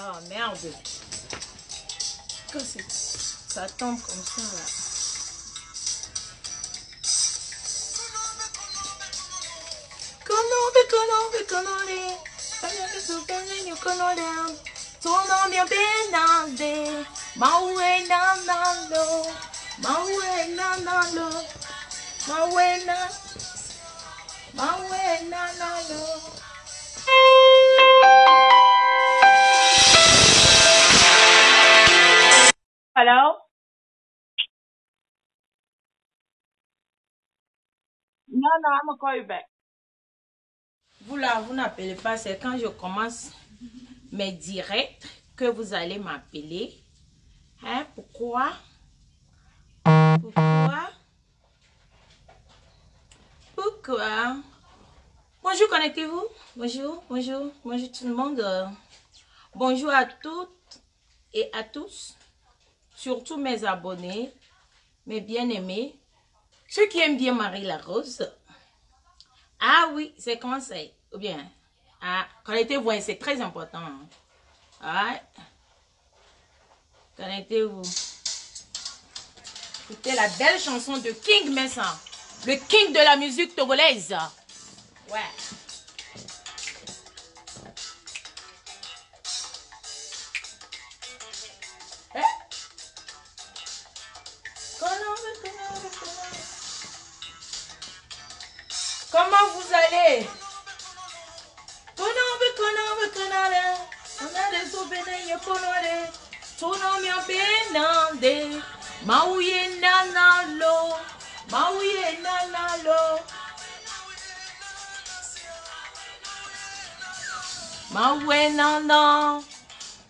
Oh merde. Que c'est... Ça tombe comme ça là. Hello? No, no, I'm gonna call you back. Vous là, vous n'appelez pas, c'est quand je commence mes directs que vous allez m'appeler. Hein? Pourquoi? Pourquoi? Pourquoi? Bonjour, connectez-vous. Bonjour, bonjour, bonjour tout le monde. Bonjour à toutes et à tous. Surtout mes abonnés, mes bien-aimés. Ceux qui aiment bien Marie-La-Rose. Ah oui, c'est conseil. Ou bien, connectez-vous, c'est très important. Ouais. Connectez-vous. Écoutez la belle chanson de King Messa, le king de la musique togolaise. Ouais. Comment vous allez?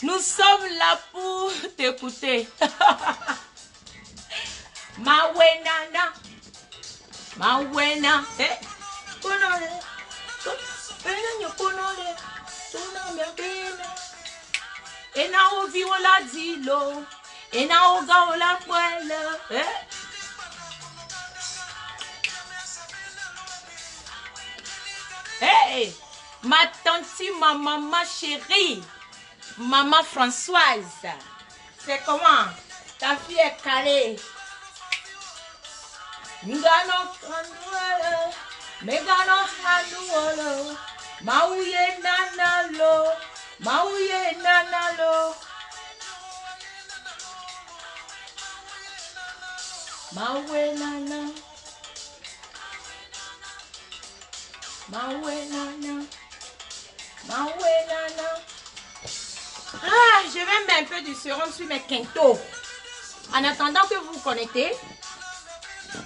Nous sommes là pour t'écouter. Mawenana. Mawena. Ena ovi wala dilo. Ena oga wala kwele. Hey, ma tante, ma maman chérie, maman Françoise, c'est comment? Ta fille est calée. Ngano kanuala, megano hanuala, mauye nanalo, mauye nanalo, mauye nana. Ah, je vais mettre un peu du sérum sur mes quintos. En attendant que vous vous connectez,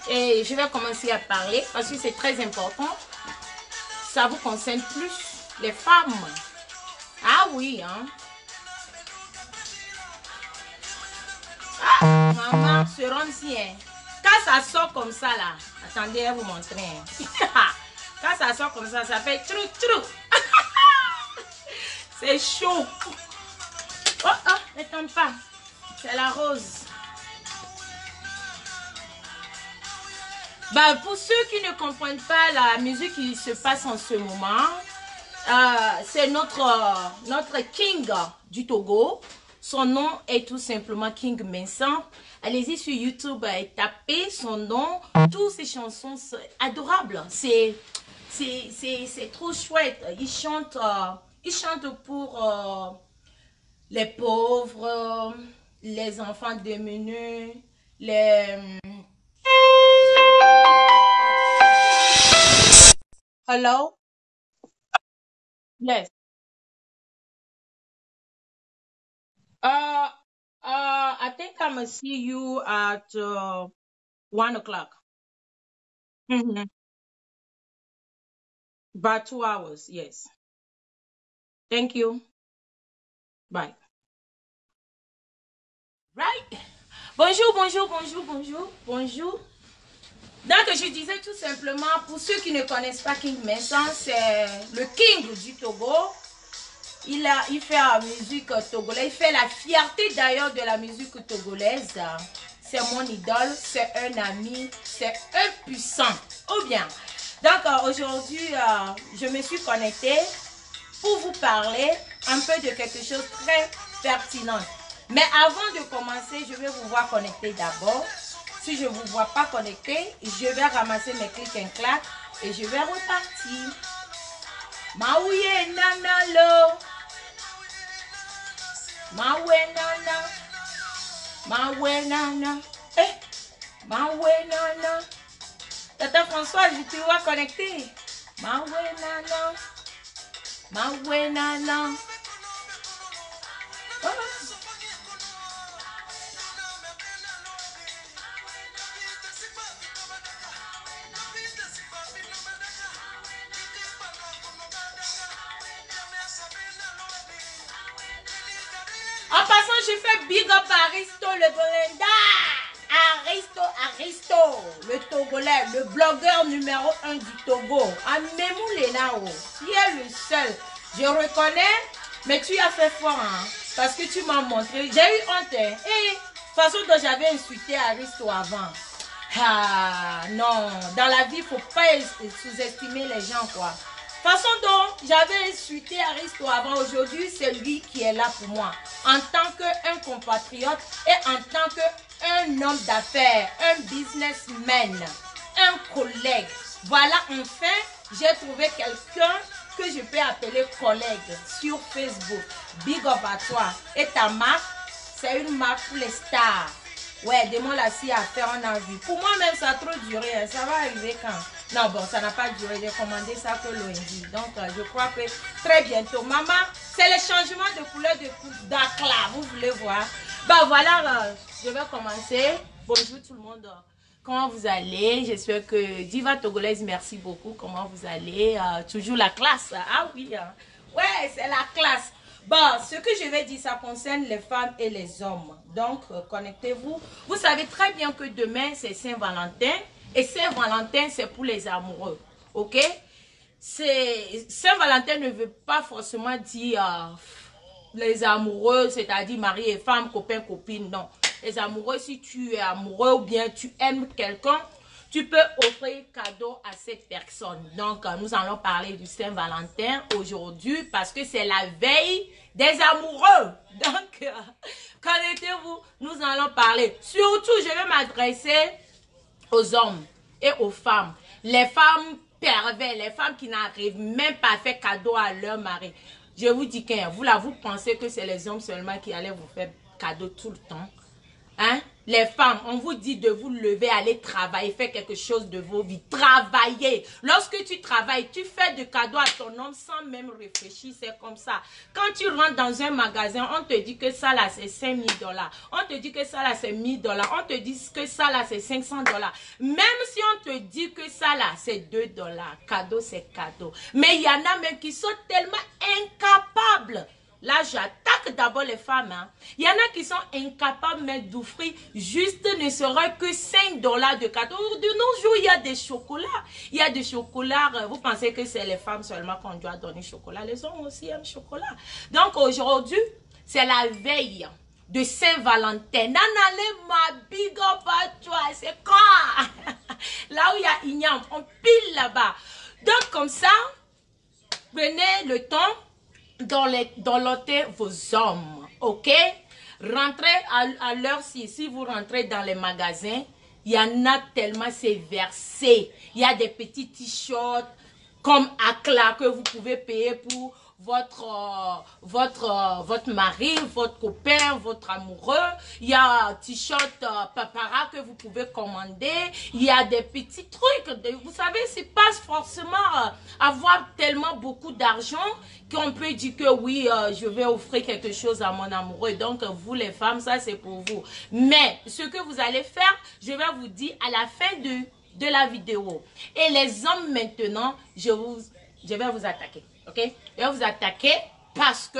et je vais commencer à parler parce que c'est très important. Ça vous concerne plus les femmes. Ah oui, hein. Ah, maman, sérum-ci, hein. Quand ça sort comme ça là, attendez, je vais vous montrer. Hein. Quand ça sort comme ça fait trou trou. C'est chaud. Oh, oh, ne tombe pas. C'est la rose. Bah, pour ceux qui ne comprennent pas la musique qui se passe en ce moment, c'est notre king du Togo. Son nom est tout simplement King Messa. Allez-y sur YouTube et tapez son nom. Toutes ses chansons sont adorables. C'est trop chouette. Il chante pour les pauvres, les enfants démunis, les... Hello? Yes. I think I'm gonna see you at 1 o'clock. Mhm. About 2 hours, yes. Thank you. Bye. Right? Bonjour, bonjour, bonjour, bonjour, bonjour. Donc, je disais tout simplement, pour ceux qui ne connaissent pas King Messa, c'est le king du Togo. Il fait la musique togolaise. Il fait la fierté d'ailleurs de la musique togolaise. C'est mon idole, c'est un ami, c'est un puissant. Ou bien. Donc, aujourd'hui, je me suis connectée pour vous parler un peu de quelque chose de très pertinent. Mais avant de commencer, je vais vous voir connecter d'abord. Si je ne vous vois pas connecté, je vais ramasser mes clics and clac et je vais repartir. Maouye nana lo. Maouye nana. Maouye nana. Eh. Maouye nana. Tata François, je te vois connecté. Maouye nana. Maouye nana. Oh. En passant, je fais big up à Aristo le Bolenda. Aristo, le Togolais, le blogueur numéro 1 du Togo. Amemou Lenao, qui est le seul. Je reconnais, mais tu as fait fort, hein, parce que tu m'as montré. J'ai eu honte. Hein. Et façon dont j'avais insulté Aristo avant. Ah non, dans la vie, il ne faut pas sous-estimer les gens, quoi. Façon dont j'avais insulté Aristo avant, aujourd'hui, c'est lui qui est là pour moi. En tant qu'un compatriote et en tant qu'un homme d'affaires, un businessman, un collègue. Voilà, enfin, j'ai trouvé quelqu'un que je peux appeler collègue sur Facebook. Big up à toi. Et ta marque, c'est une marque pour les stars. Ouais, demande la scie à faire, on a vu. Pour moi-même, ça a trop duré. Hein. Ça va arriver quand? Non, bon, ça n'a pas duré. J'ai commandé ça que lundi. Donc, je crois que très bientôt. Maman, c'est le changement de couleur d'acla. Vous voulez voir? Ben voilà, je vais commencer. Bonjour tout le monde. Comment vous allez? J'espère que Diva Togolaise, merci beaucoup. Comment vous allez? Toujours la classe. Ah oui. Hein. Ouais, c'est la classe. Bon, ce que je vais dire, ça concerne les femmes et les hommes. Donc, connectez-vous. Vous savez très bien que demain, c'est Saint-Valentin. Et Saint-Valentin, c'est pour les amoureux. Ok? Saint-Valentin ne veut pas forcément dire les amoureux, c'est-à-dire mari et femme, copain, copine. Non. Les amoureux, si tu es amoureux ou bien tu aimes quelqu'un, tu peux offrir cadeau à cette personne. Donc, nous allons parler du Saint-Valentin aujourd'hui parce que c'est la veille des amoureux. Donc, connectez-vous, nous allons parler. Surtout, je vais m'adresser aux hommes et aux femmes. Les femmes pervers, les femmes qui n'arrivent même pas à faire cadeau à leur mari. Je vous dis que vous pensez que c'est les hommes seulement qui allaient vous faire cadeau tout le temps. Hein? Les femmes, on vous dit de vous lever, aller travailler, faire quelque chose de vos vies. Travailler. Lorsque tu travailles, tu fais de cadeaux à ton homme sans même réfléchir. C'est comme ça. Quand tu rentres dans un magasin, on te dit que ça là, c'est 5 000 $. On te dit que ça là, c'est 1 000 $. On te dit que ça là, c'est 500 $. Même si on te dit que ça là, c'est 2 $. Cadeau, c'est cadeau. Mais il y en a même qui sont tellement incapables. Là, j'attaque d'abord les femmes. Hein. Il y en a qui sont incapables même d'offrir juste ne serait que 5 $ de cadeaux. De nos jours, il y a des chocolats. Il y a des chocolats. Vous pensez que c'est les femmes seulement qu'on doit donner chocolat. Les hommes aussi aiment chocolat. Donc aujourd'hui, c'est la veille de Saint-Valentin. Nanale, ma big up à toi. C'est quand? Là où il y a Ignam, on pile là-bas. Donc comme ça, prenez le temps d'enloter vos hommes, ok? Rentrez à l'heure si vous rentrez dans les magasins, il y en a tellement, c'est versé. Il y a des petits t-shirts comme Acla que vous pouvez payer pour votre mari, votre copain, votre amoureux. Il y a un t-shirt Papara que vous pouvez commander. Il y a des petits trucs. Vous savez, c'est pas forcément avoir tellement beaucoup d'argent qu'on peut dire que oui, je vais offrir quelque chose à mon amoureux. Donc, vous les femmes, ça c'est pour vous. Mais, ce que vous allez faire, je vais vous dire à la fin de la vidéo. Et les hommes maintenant, je vais vous attaquer. Ok, je vais vous attaquer parce que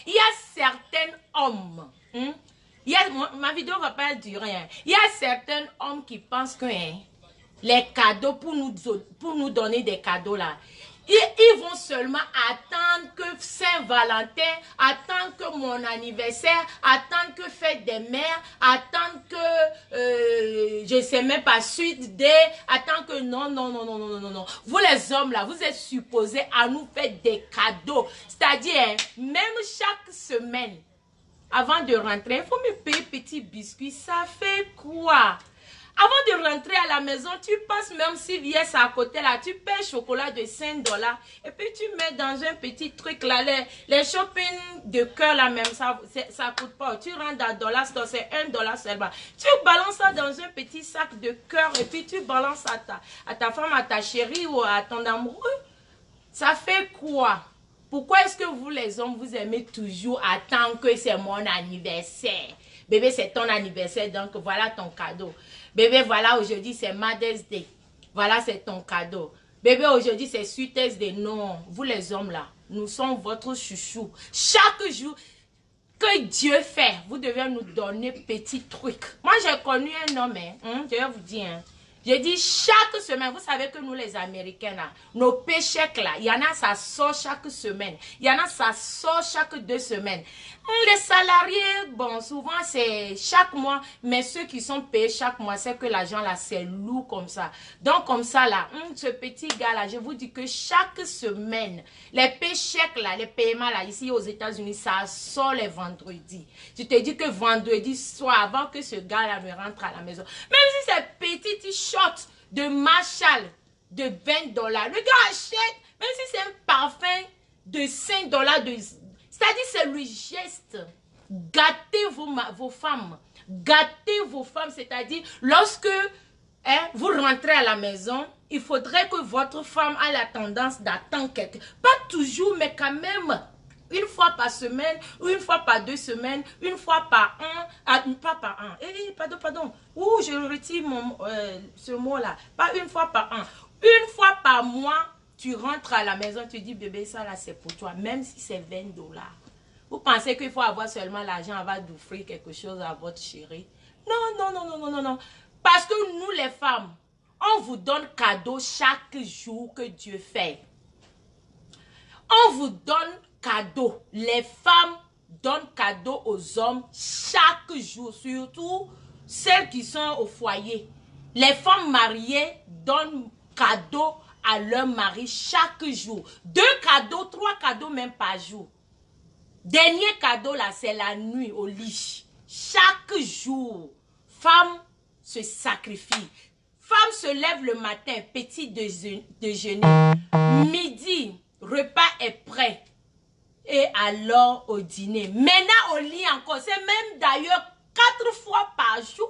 il y a certains hommes. Ma vidéo va pas durer. Hein. Il y a certains hommes qui pensent que les cadeaux pour nous donner des cadeaux là, ils vont seulement attendre que Saint-Valentin, attendre que mon anniversaire, attendre que fête des mères, attendre que, je sais même pas, suite des, attendre que, non, non, non, non, non, non, non, non. Vous les hommes là, vous êtes supposés à nous faire des cadeaux. C'est-à-dire, même chaque semaine, avant de rentrer, il faut me payer petit biscuit. Ça fait quoi? Avant de rentrer à la maison, tu passes même si vient à côté là, tu payes chocolat de 5 $. Et puis tu mets dans un petit truc là, les shopping de cœur là même, ça coûte pas. Tu rentres dans dollar store, c'est 1 $ seulement. Tu balances ça dans un petit sac de cœur et puis tu balances à ta femme, à ta chérie ou à ton amoureux. Ça fait quoi? Pourquoi est-ce que vous les hommes, vous aimez toujours attendre que c'est mon anniversaire? Bébé, c'est ton anniversaire, donc voilà ton cadeau. Bébé, voilà, aujourd'hui, c'est Mother's Day. Voilà, c'est ton cadeau. Bébé, aujourd'hui, c'est Sweetest Day. Non, vous les hommes là, nous sommes votre chouchou. Chaque jour que Dieu fait, vous devez nous donner petits trucs. Moi, j'ai connu un homme, je vais vous dire, j'ai dit chaque semaine, vous savez que nous les Américains là, nos paychecks là, il y en a ça sort chaque semaine, il y en a ça sort chaque 2 semaines. Les salariés, bon souvent c'est chaque mois, mais ceux qui sont payés chaque mois, c'est que l'argent là c'est lourd comme ça. Donc comme ça là, ce petit gars là, je vous dis que chaque semaine, les paychecks là, les paiements là, ici aux États-Unis, ça sort les vendredis. Je te dis que vendredi soir, avant que ce gars là ne rentre à la maison, même si c'est petit t-shirt de Marshall de 20 $, le gars achète, même si c'est un parfum de 5 $, c'est-à-dire c'est le geste. Gâtez vos femmes, gâtez vos femmes, c'est-à-dire lorsque vous rentrez à la maison, il faudrait que votre femme ait la tendance d'attendre quelqu'un, pas toujours, mais quand même. Une fois par semaine, ou une fois par 2 semaines, une fois par an, pas par an. Pardon. Ouh, je retire ce mot-là. Pas une fois par an. Une fois par mois, tu rentres à la maison, tu dis, bébé, ça là, c'est pour toi. Même si c'est 20 $. Vous pensez qu'il faut avoir seulement l'argent avant d'offrir quelque chose à votre chérie? Non, non, non, non, non, non, non. Parce que nous, les femmes, on vous donne cadeau chaque jour que Dieu fait. On vous donne cadeau. Les femmes donnent cadeau aux hommes chaque jour, surtout celles qui sont au foyer. Les femmes mariées donnent cadeau à leur mari chaque jour. 2 cadeaux, 3 cadeaux même par jour. Dernier cadeau là, c'est la nuit au lit. Chaque jour, femme se sacrifie. Femme se lève le matin, petit déjeuner. Midi, repas est prêt. Et alors au dîner. Maintenant au lit encore. C'est même d'ailleurs 4 fois par jour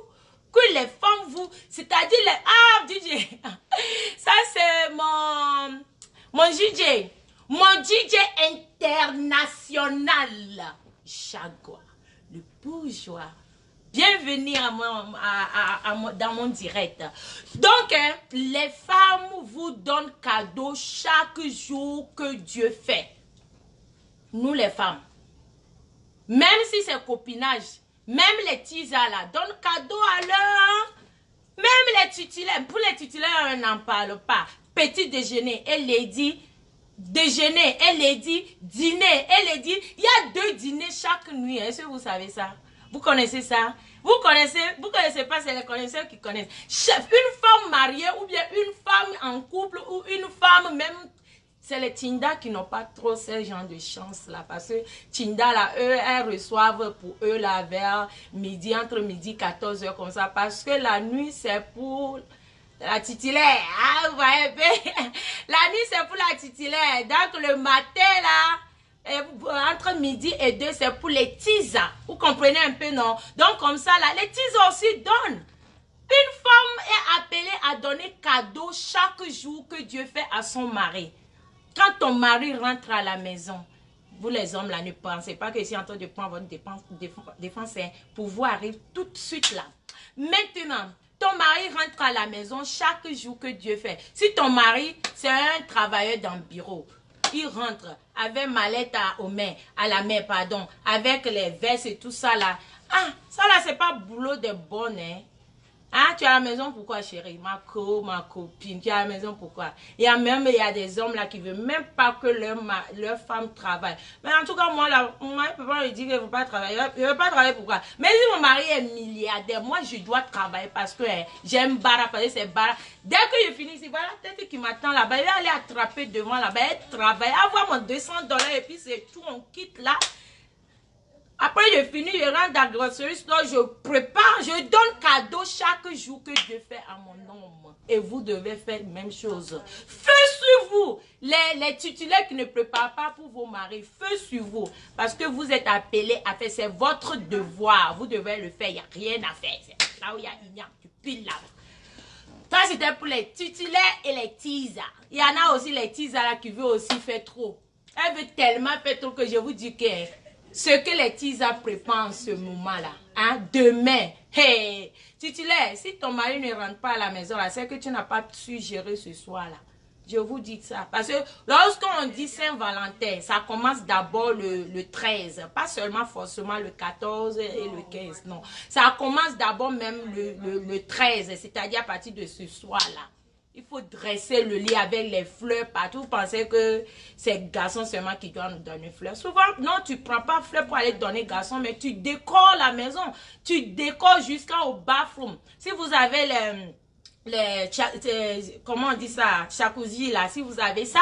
que les femmes vous... C'est-à-dire les... Ah, DJ. Ça c'est mon DJ. Mon DJ international. Jaguar. Le bourgeois. Bienvenue dans mon direct. Donc, les femmes vous donnent cadeau chaque jour que Dieu fait. Nous les femmes, même si c'est copinage, même les tisas là, donnent cadeau à l'heure. Même les titulaires, pour les titulaires, on n'en parle pas. Petit déjeuner, elle les dit. Déjeuner, elle les dit. Dîner, elle les dit. Il y a 2 dîners chaque nuit. Est-ce que vous savez ça? Vous connaissez ça? Vous connaissez pas, c'est les connaisseurs qui connaissent. Une femme mariée ou bien une femme en couple ou une femme même... C'est les Tinda qui n'ont pas trop ce genre de chance là. Parce que Tinda là, eux, elles reçoivent pour eux là vers midi, entre midi 14h comme ça. Parce que la nuit, c'est pour la titulaire. Ah, vous voyez, la nuit, c'est pour la titulaire. Donc le matin là, entre midi et 2, c'est pour les tisas. Vous comprenez un peu, non? Donc comme ça là, les tisas aussi donnent. Une femme est appelée à donner cadeau chaque jour que Dieu fait à son mari. Quand ton mari rentre à la maison, vous les hommes là, ne pensez pas que c'est en train de prendre votre défense, pour vous arrive tout de suite là. Maintenant, ton mari rentre à la maison chaque jour que Dieu fait. Si ton mari, c'est un travailleur dans le bureau, il rentre avec mallette à la main, pardon, avec les vestes et tout ça là. Ah, ça là, c'est pas boulot de bonne, hein. Hein, tu es à la maison pourquoi, chérie? Ma copine, tu es à la maison pourquoi? Il y a des hommes là qui ne veulent même pas que leur femme travaille. Mais en tout cas, moi, je peux pas lui dire qu'il ne veut pas travailler. Il ne veut pas travailler pourquoi? Mais si mon mari est milliardaire, moi, je dois travailler parce que j'aime Bara, parce que c'est Bara. Dès que je finis ici, voilà la tête qui m'attend là-bas. Il va aller attraper devant là-bas, elle travaille, avoir mon $200 et puis c'est tout, on quitte là. Après, je finis, je rentre dans la grocery store, je prépare, je donne cadeau chaque jour que je fais à mon homme. Et vous devez faire la même chose. Feu sur vous. Les titulaires qui ne préparent pas pour vos maris, feu sur vous. Parce que vous êtes appelés à faire, c'est votre devoir. Vous devez le faire, il n'y a rien à faire. C'est là où il y a une tu piles là. Ça, c'était pour les titulaires et les teasers. Il y en a aussi les teasers là qui veulent aussi faire trop. Elle veut tellement faire trop que je vous dis que ce que les teasers préparent en ce moment-là, hein, demain, hey, titulaire, si ton mari ne rentre pas à la maison, c'est que tu n'as pas su gérer ce soir-là. Je vous dis ça. Parce que lorsqu'on dit Saint-Valentin, ça commence d'abord le 13. Pas seulement forcément le 14 et le 15. Non. Ça commence d'abord même le 13. C'est-à-dire à partir de ce soir-là. Il faut dresser le lit avec les fleurs partout. Vous pensez que c'est garçon seulement qui doit nous donner fleurs. Souvent, non, tu ne prends pas fleurs pour aller donner garçon, mais tu décores la maison. Tu décores jusqu'au bathroom. Si vous avez comment on dit ça, jacuzzi là, si vous avez ça,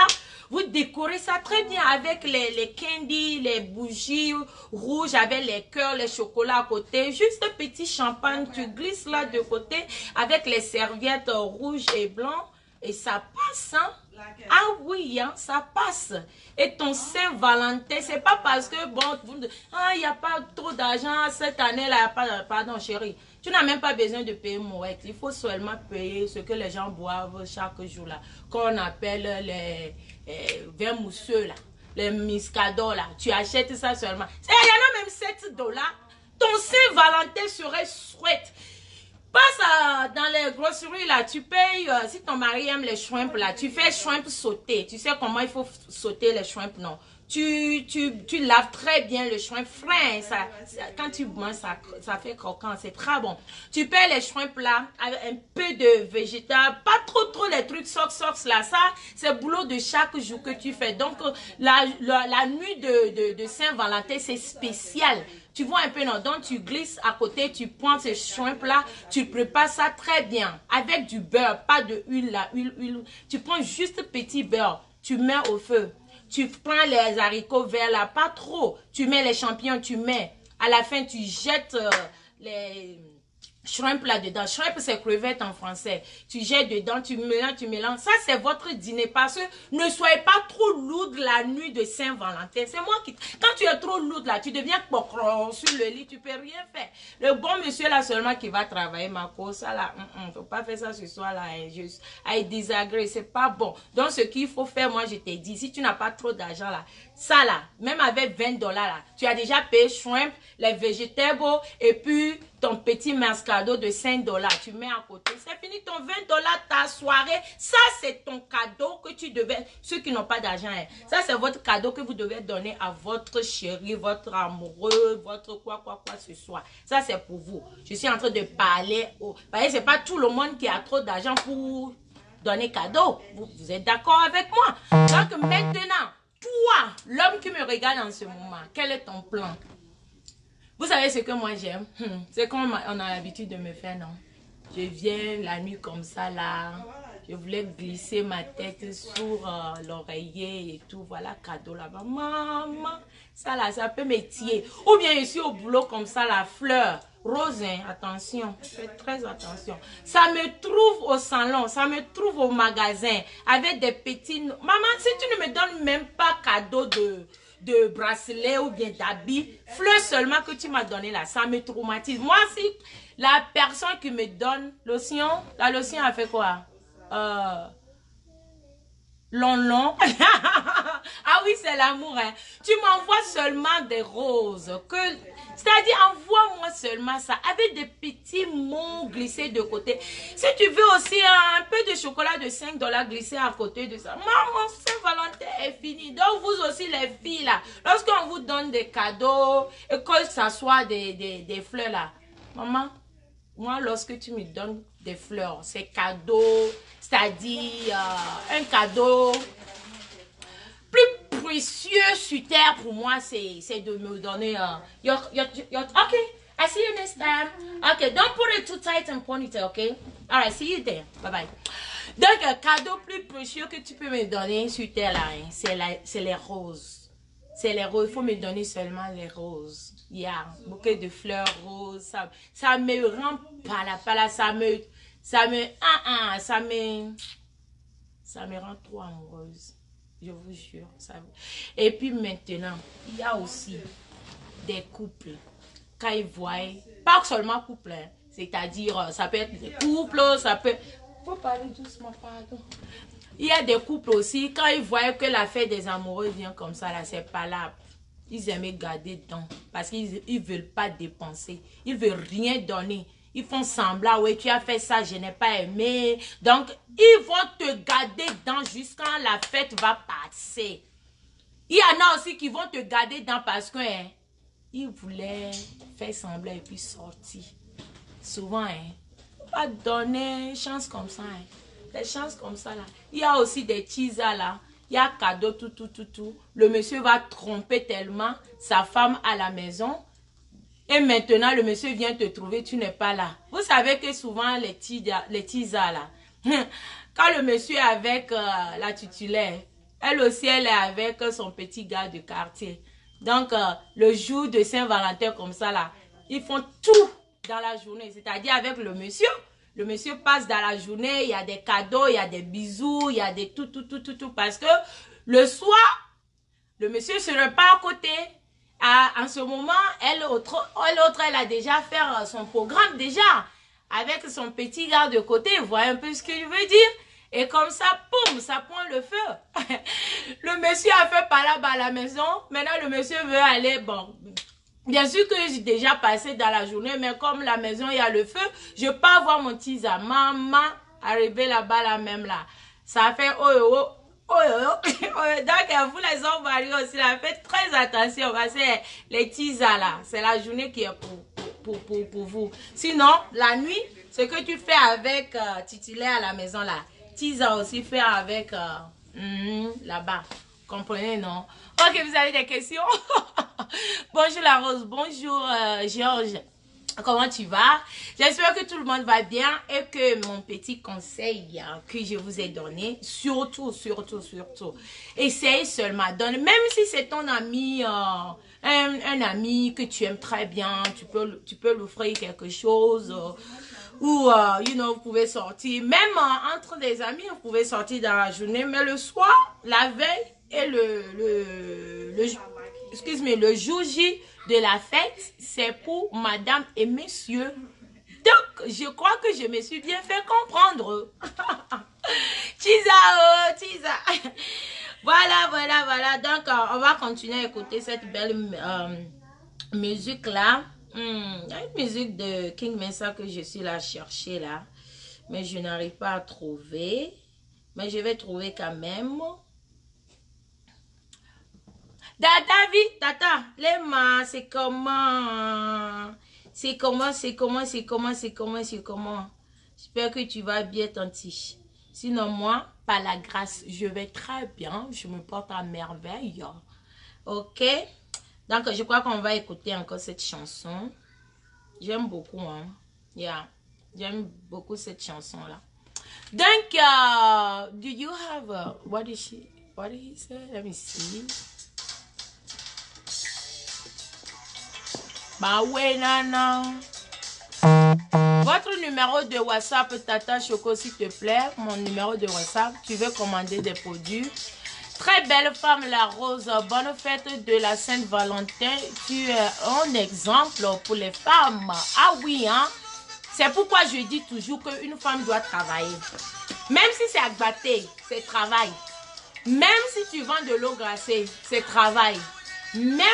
vous décorez ça très bien avec les candies, les bougies rouges avec les cœurs, les chocolats à côté, juste un petit champagne, tu glisses là de côté avec les serviettes rouges et blancs et ça passe, hein? Ah oui, hein, ça passe. Et ton Saint-Valentin, c'est pas parce que, bon, il n'y a pas trop d'argent cette année là, pardon chérie. Tu n'as même pas besoin de payer Moët. Il faut seulement payer ce que les gens boivent chaque jour là. Qu'on appelle les vins mousseux là. Les miscados là. Tu achètes ça seulement. Il y en a même $7. Ton Saint-Valentin serait chouette. Passe dans les grosseries là, tu payes, si ton mari aime les shrimps là, tu fais shrimp sauté. Tu sais comment il faut sauter les shrimps, non? Tu laves très bien le shrimp frais. Quand tu manges, ça fait croquant, c'est très bon. Tu payes les shrimps là, avec un peu de végétal, pas trop les trucs sauce là. Ça, c'est boulot de chaque jour que tu fais. Donc, la nuit de Saint-Valentin, c'est spécial. Tu vois un peu, non? Donc, tu glisses à côté, tu prends ces shrimps-là, tu prépares ça très bien. Avec du beurre, pas de huile là, huile. Tu prends juste petit beurre, tu mets au feu. Tu prends les haricots verts là, pas trop. Tu mets les champignons, tu mets. À la fin, tu jettes les shrimp là-dedans. Shrimp, c'est crevette en français. Tu jettes dedans, tu mélanges. Ça, c'est votre dîner. Parce que ne soyez pas trop lourd la nuit de Saint-Valentin. C'est moi qui... Quand tu es trop lourd là, tu deviens pocron sur le lit. Tu peux rien faire. Le bon monsieur là seulement qui va travailler, ma cause, ça là, faut pas faire ça ce soir là. Juste, désagréable, c'est pas bon. Donc, ce qu'il faut faire, moi, je t'ai dit, si tu n'as pas trop d'argent là, ça là, même avec $20 là, tu as déjà payé shrimp, les végétables et puis ton petit mascado de $5. Tu mets à côté. C'est fini ton $20, ta soirée. Ça, c'est ton cadeau que tu devais... Ceux qui n'ont pas d'argent, hein, ça, c'est votre cadeau que vous devez donner à votre chéri, votre amoureux, votre quoi ce soir. Ça, c'est pour vous. Je suis en train de parler. Vous voyez, c'est pas tout le monde qui a trop d'argent pour donner cadeau. Vous êtes d'accord avec moi? Donc, maintenant... Toi, l'homme qui me regarde en ce moment, quel est ton plan? Vous savez ce que moi j'aime? C'est comme on a l'habitude de me faire, non? Je viens la nuit comme ça, là. Je voulais glisser ma tête sur l'oreiller et tout. Voilà, cadeau là-bas. Maman, ça là, ça peut m'étirer. Ou bien je suis au boulot comme ça, la fleur. Rose, hein, attention, faites très attention. Ça me trouve au salon, ça me trouve au magasin avec des petits... Maman, si tu ne me donnes même pas cadeau de bracelet ou bien d'habit, fleur seulement que tu m'as donné là, ça me traumatise. Moi, si la personne qui me donne lotion, la lotion a fait quoi? Long. Ah oui, c'est l'amour. Hein. Tu m'envoies seulement des roses. C'est-à-dire, envoie-moi seulement ça avec des petits mots glissés de côté. Si tu veux aussi un peu de chocolat de $5 glissé à côté de ça. Maman, Saint-Valentin est fini. Donc, vous aussi, les filles, là, lorsqu'on vous donne des cadeaux, et que ça soit des fleurs, là, maman, moi, lorsque tu me donnes des fleurs, c'est cadeau, c'est-à-dire un cadeau plus précieux sur terre pour moi, c'est de me donner okay, I see you next time. Okay, don't put it too tight and ponytail, okay? Alright, see you there. Bye bye. Donc, un cadeau plus précieux que tu peux me donner sur terre, là, hein, c'est les roses. C'est les roses. Il faut me donner seulement les roses. Il y a un bouquet de fleurs roses. Ça me rend pala, ça me rend trop amoureuse. Je vous jure. Et puis maintenant, il y a aussi des couples. Quand ils voient, pas seulement couple, hein, c'est-à-dire, ça peut être des couples, ça peut... Faut parler doucement, pardon. Il y a des couples aussi, quand ils voient que la fête des amoureux vient comme ça, là, c'est pas là. Ils aiment garder dedans, parce qu'ils ne veulent pas dépenser. Ils ne veulent rien donner. Ils font semblant, oui, tu as fait ça, je n'ai pas aimé. Donc, ils vont te garder dedans jusqu'à la fête va passer. Il y en a aussi qui vont te garder dedans parce que hein, ils voulaient faire semblant et puis sortir. Souvent, hein, pas donner chance comme ça. Hein. Des chances comme ça, là. Il y a aussi des teasers, là. Il y a cadeau, tout. Le monsieur va tromper tellement sa femme à la maison. Et maintenant, le monsieur vient te trouver, tu n'es pas là. Vous savez que souvent, les teasers, là, quand le monsieur est avec la titulaire, elle aussi, elle est avec son petit gars de quartier. Donc, le jour de Saint-Valentin, comme ça, là, ils font tout dans la journée. C'est-à-dire avec le monsieur. Le monsieur passe dans la journée, il y a des cadeaux, il y a des bisous, il y a des tout. Parce que le soir, le monsieur ne sera pas à côté. En ce moment, elle a déjà fait son programme déjà. Avec son petit gars de côté, voyez un peu ce qu'il veut dire. Et comme ça, poum, ça prend le feu. Le monsieur a fait par là-bas à la maison. Maintenant, le monsieur veut aller, bon... Bien sûr que j'ai déjà passé dans la journée, mais comme la maison, il y a le feu, je peux avoir mon teaser. Maman, arrivé là-bas, là même là. Ça fait oh. Donc, vous les hommes mariés aussi, là, faites très attention parce que les teasers là, c'est la journée qui est pour vous. Sinon, la nuit, ce que tu fais avec titulaire à la maison là, teaser aussi faire avec là-bas. Comprenez, non? Ok, vous avez des questions? Bonjour la Rose, bonjour Georges. Comment tu vas? J'espère que tout le monde va bien et que mon petit conseil que je vous ai donné, surtout, essayez seulement, donne, même si c'est ton ami, un ami que tu aimes très bien, tu peux lui offrir quelque chose, ou, vous pouvez sortir, même entre des amis, vous pouvez sortir dans la journée, mais le soir, la veille et le jour J de la fête, c'est pour madame et monsieur. Donc, je crois que je me suis bien fait comprendre. Tisa. Voilà. Donc, on va continuer à écouter cette belle musique-là. Il y a une musique de King Mesa que je suis là chercher là. Mais je n'arrive pas à trouver. Mais je vais trouver quand même. Tata, les mains, c'est comment? J'espère que tu vas bien, tanti. Sinon, moi, par la grâce, je vais très bien. Je me porte à merveille. Ok? Donc, je crois qu'on va écouter encore cette chanson. J'aime beaucoup, hein? Yeah. J'aime beaucoup cette chanson-là. Donc, do you have what did he say? Let me see. Bah ouais, non. Votre numéro de WhatsApp, Tata Choco, s'il te plaît. Mon numéro de WhatsApp. Tu veux commander des produits. Très belle femme, la Rose. Bonne fête de la Saint-Valentin. Tu es un exemple pour les femmes. Ah oui, hein. C'est pourquoi je dis toujours qu'une femme doit travailler. Même si c'est agbaté, c'est travail. Même si tu vends de l'eau glacée, c'est travail. Même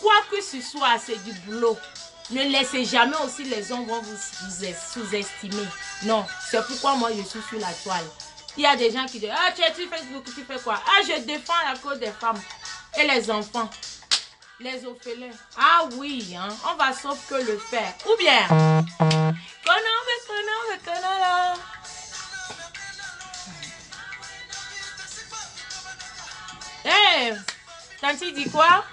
quoi que ce soit, c'est du boulot. Ne laissez jamais aussi les hommes vont vous sous-estimer. Non, c'est pourquoi moi je suis sur la toile. Il y a des gens qui disent, ah tu es sur Facebook, tu fais quoi? Ah je défends la cause des femmes et les enfants, les orphelins. Ah oui, hein, on va sauf que le faire. Ou bien, là. Hé, Tanti dit quoi?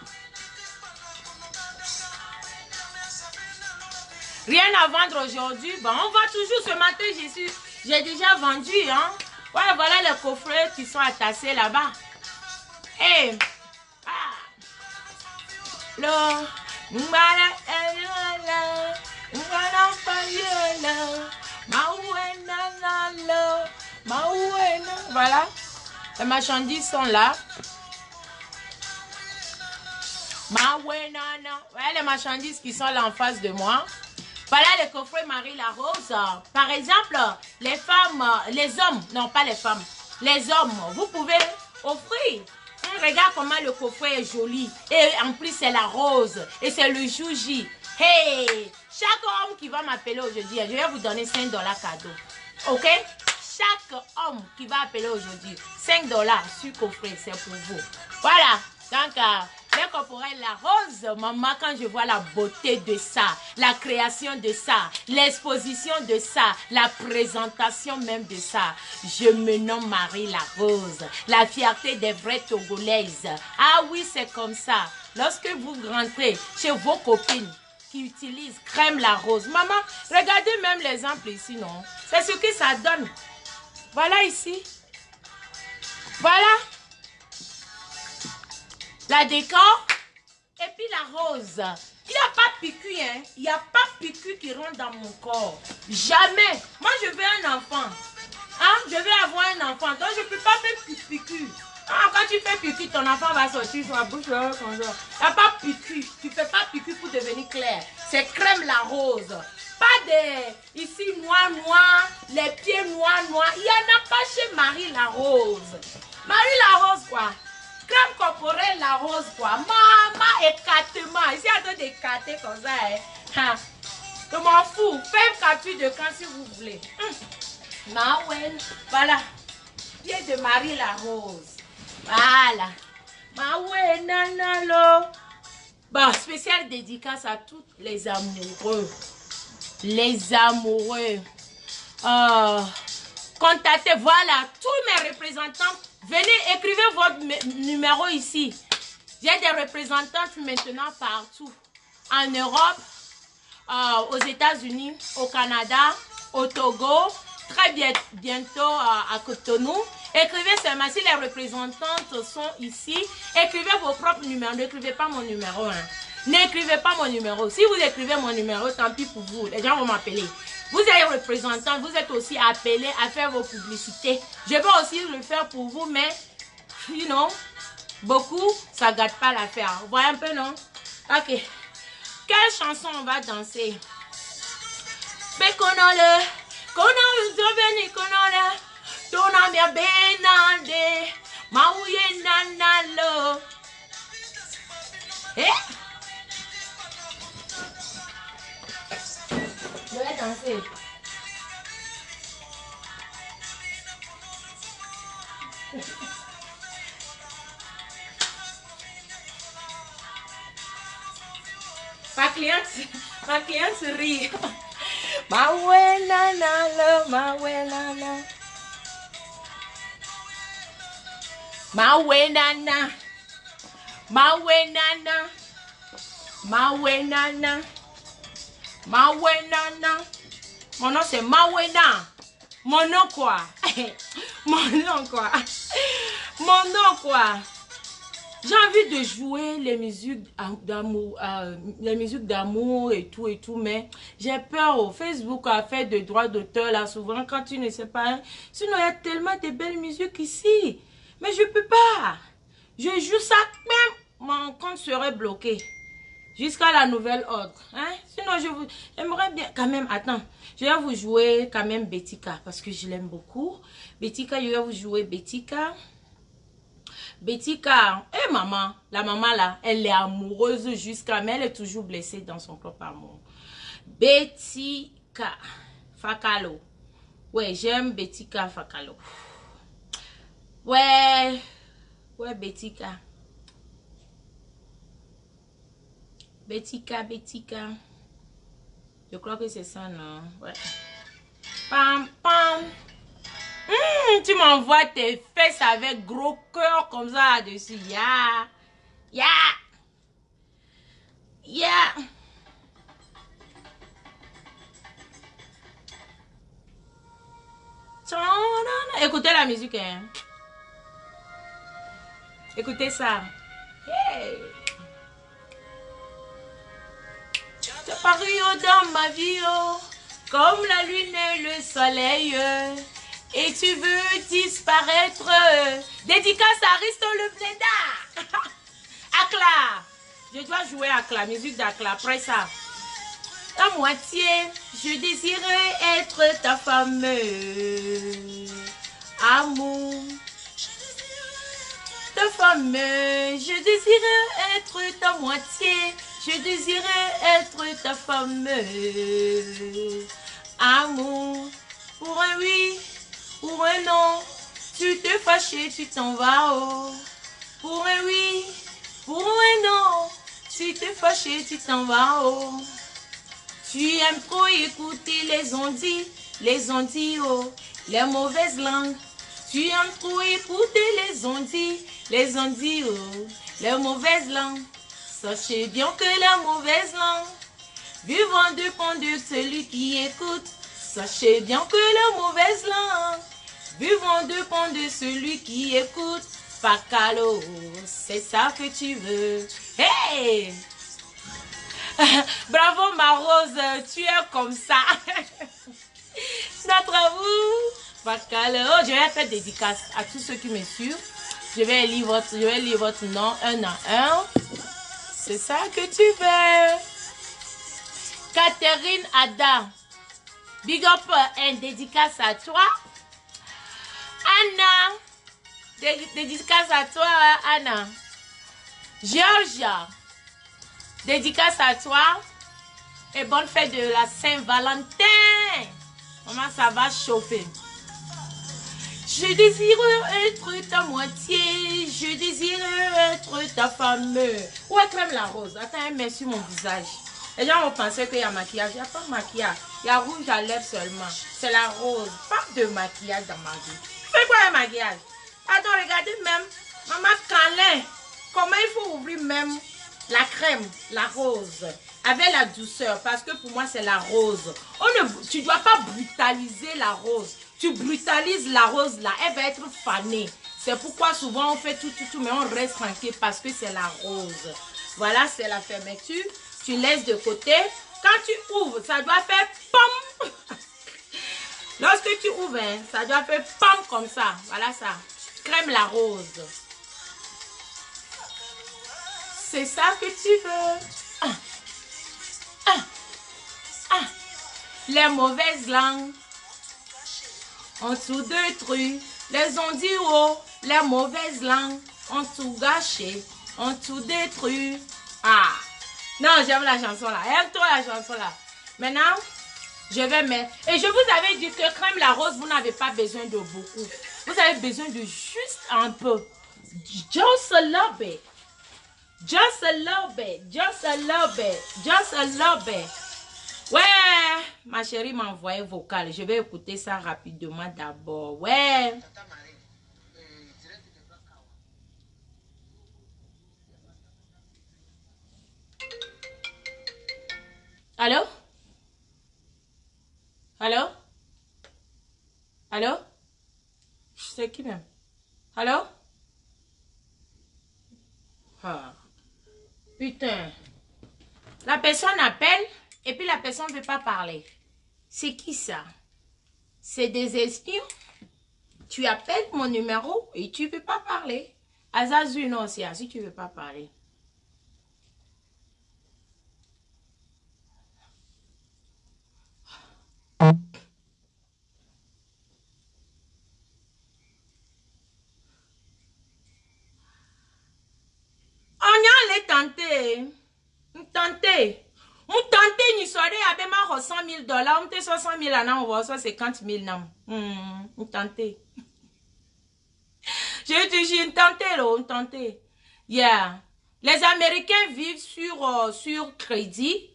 Rien à vendre aujourd'hui. Bon, on va toujours ce matin, j'ai déjà vendu, hein. Ouais, voilà les coffrets qui sont attassés là-bas. Hé, voilà, les marchandises sont là. Ouais, les marchandises qui sont là en face de moi. Voilà les coffrets Marie la Rose. Par exemple, les femmes, les hommes, non pas les femmes, les hommes, vous pouvez offrir. Regarde comment le coffret est joli. Et en plus, c'est la rose. Et c'est le jour J. Hey! Chaque homme qui va m'appeler aujourd'hui, je vais vous donner 5 $ cadeau. Ok? Chaque homme qui va appeler aujourd'hui, 5 $ sur coffret, c'est pour vous. Voilà. Donc, les corporels, la rose, maman, quand je vois la beauté de ça, la création de ça, l'exposition de ça, la présentation même de ça, je me nomme Marie la Rose, la fierté des vraies Togolaises. Ah oui, c'est comme ça. Lorsque vous rentrez chez vos copines qui utilisent crème la rose, maman, regardez même l'exemple ici, non? C'est ce que ça donne. Voilà ici. Voilà. La décor et puis la rose. Il n'y a pas piqûre, hein. Il n'y a pas piqûre qui rentre dans mon corps. Jamais. Moi, je veux un enfant. Hein? Je vais avoir un enfant. Donc, je ne peux pas faire piqûre. Ah, quand tu fais piqûre, ton enfant va sortir sur la bouche. Comme ça. Il n'y a pas piqûre. Tu ne fais pas piqûre pour devenir clair. C'est crème la rose. Pas des ici noir, les pieds noirs. Il n'y en a pas chez Marie la Rose. Marie la Rose, quoi. Crème corporelle la rose, quoi. Maman, écartement. Ici, il y a d'écarter comme ça. Hein. Je m'en fous. Faites capture de camp si vous voulez. Voilà. Pied de Marie la Rose. Voilà. Nanalo. Bon, spécial dédicace à tous les amoureux. Les amoureux. Contactez, voilà, tous mes représentants. Venez, écrivez votre numéro ici. J'ai des représentantes maintenant partout. En Europe, aux États-Unis, au Canada, au Togo, très bientôt à Cotonou. Écrivez seulement si les représentantes sont ici. Écrivez vos propres numéros. N'écrivez pas mon numéro. Hein. N'écrivez pas mon numéro. Si vous écrivez mon numéro, tant pis pour vous. Les gens vont m'appeler. Vous êtes représentant, vous êtes aussi appelé à faire vos publicités. Je vais aussi le faire pour vous, mais, you know, beaucoup, ça ne gâte pas l'affaire. Vous voyez un peu, non? Ok. Quelle chanson on va danser? Mais konole, konole, konole, tona mia benande, mauye nanalo. Eh? Je vais danser. Ma cliente se rit. Ma buena nana, ma buena nana. Ma buena nana. Ma buena nana. Ma buena nana. Mawena. Mon nom c'est Mawena. Mon nom quoi? Mon nom quoi? Mon nom quoi? J'ai envie de jouer les musiques d'amour, et tout, mais j'ai peur. Au Facebook a fait de droits d'auteur là souvent quand tu ne sais pas. Sinon il y a tellement de belles musiques ici, mais je peux pas. Je joue ça même mon compte serait bloqué. Jusqu'à la nouvelle ordre. Hein? Sinon, j'aimerais bien quand même. Attends, je vais vous jouer quand même Betika parce que je l'aime beaucoup. Betika, je vais vous jouer Betika. Betika, maman, la maman là, elle est amoureuse jusqu'à, mais elle est toujours blessée dans son propre amour. Betika Fakalo. Ouais, j'aime Betika Fakalo. Ouais, Betika. Betika. Je crois que c'est ça, non? Ouais. Pam, pam. Tu m'envoies tes fesses avec gros cœur comme ça dessus. Yeah. Yeah. Yeah. Écoutez la musique, hein. Écoutez ça. Hey. Tu as paru dans ma vie, oh, comme la lune et le soleil. Et tu veux disparaître. Dédicace à Risto le Blédard. Akla. Je dois jouer Akla, musique d'Akla. Après ça. À moitié, je désirais être ta femme. Amour. Ta femme. Je désirais être ta moitié. Je désirais être ta femme. Amour. Pour un oui. Pour un non, tu te fâches, tu t'en vas, oh. Pour un oui, pour un non, tu te fâches, tu t'en vas, oh. Tu aimes trop écouter les ondits, oh. Les mauvaises langues. Tu aimes trop écouter les ondits, oh. Les mauvaises langues. Sachez bien que la mauvaise langue, vivant dépend de celui qui écoute. Sachez bien que la mauvaise langue, vivant dépend de celui qui écoute. Pacalo, c'est ça que tu veux. Hey! Bravo ma Rose, tu es comme ça. Notre vous, Pacalo. Je vais faire dédicace à tous ceux qui me suivent. Je vais lire votre nom un à un. C'est ça que tu veux. Catherine Ada. Big up un dédicace à toi. Anna. Dédicace à toi, Anna. Georgia. Dédicace à toi. Et bonne fête de la Saint-Valentin. Maman, ça va chauffer. Je désire être ta moitié. Je désire être ta femme. Où est crème la rose? Attends, elle met sur mon visage. Les gens vont penser qu'il y a maquillage. Il n'y a pas de maquillage. Il y a rouge à lèvres seulement. C'est la rose. Pas de maquillage dans ma vie. Fais quoi un maquillage? Attends, regardez même. Maman Câlin. Comment il faut ouvrir même la crème, la rose. Avec la douceur. Parce que pour moi, c'est la rose. Tu ne dois pas brutaliser la rose. Tu brutalises la rose là. Elle va être fanée. C'est pourquoi souvent on fait tout. Mais on reste tranquille parce que c'est la rose. Voilà, c'est la fermeture. Tu laisses de côté. Quand tu ouvres, ça doit faire pom. Lorsque tu ouvres, hein, ça doit faire pom comme ça. Voilà ça. Crème la rose. C'est ça que tu veux. Les mauvaises langues ont tout détruit. Les ondits hauts, les mauvaises langues ont tout gâché. Ont tout détruit. Ah. Non, j'aime la chanson là. Aime trop la chanson là. Maintenant, je vais mettre. Et je vous avais dit que crème la rose, vous n'avez pas besoin de beaucoup. Vous avez besoin de juste un peu. Just a little bit. Just a little bit. Just a little bit. Just a little bit. Ouais, ma chérie m'a envoyé vocal. Je vais écouter ça rapidement d'abord. Ouais. Allô? Allô? Allô? C'est qui même? Allô? Ah. Putain. La personne appelle et puis la personne ne veut pas parler. C'est qui ça? C'est des espions? Tu appelles mon numéro et tu ne veux pas parler. Azazu, non, aussi, si tu ne veux pas parler. On y allait tenter. Tenter. On tenter une soirée avec ma 100 000 $. On te 60 000 $, on va 50 000 $. On tenter. Je te dis, on tenter là, on tenter. Yeah. Les Américains vivent sur crédit.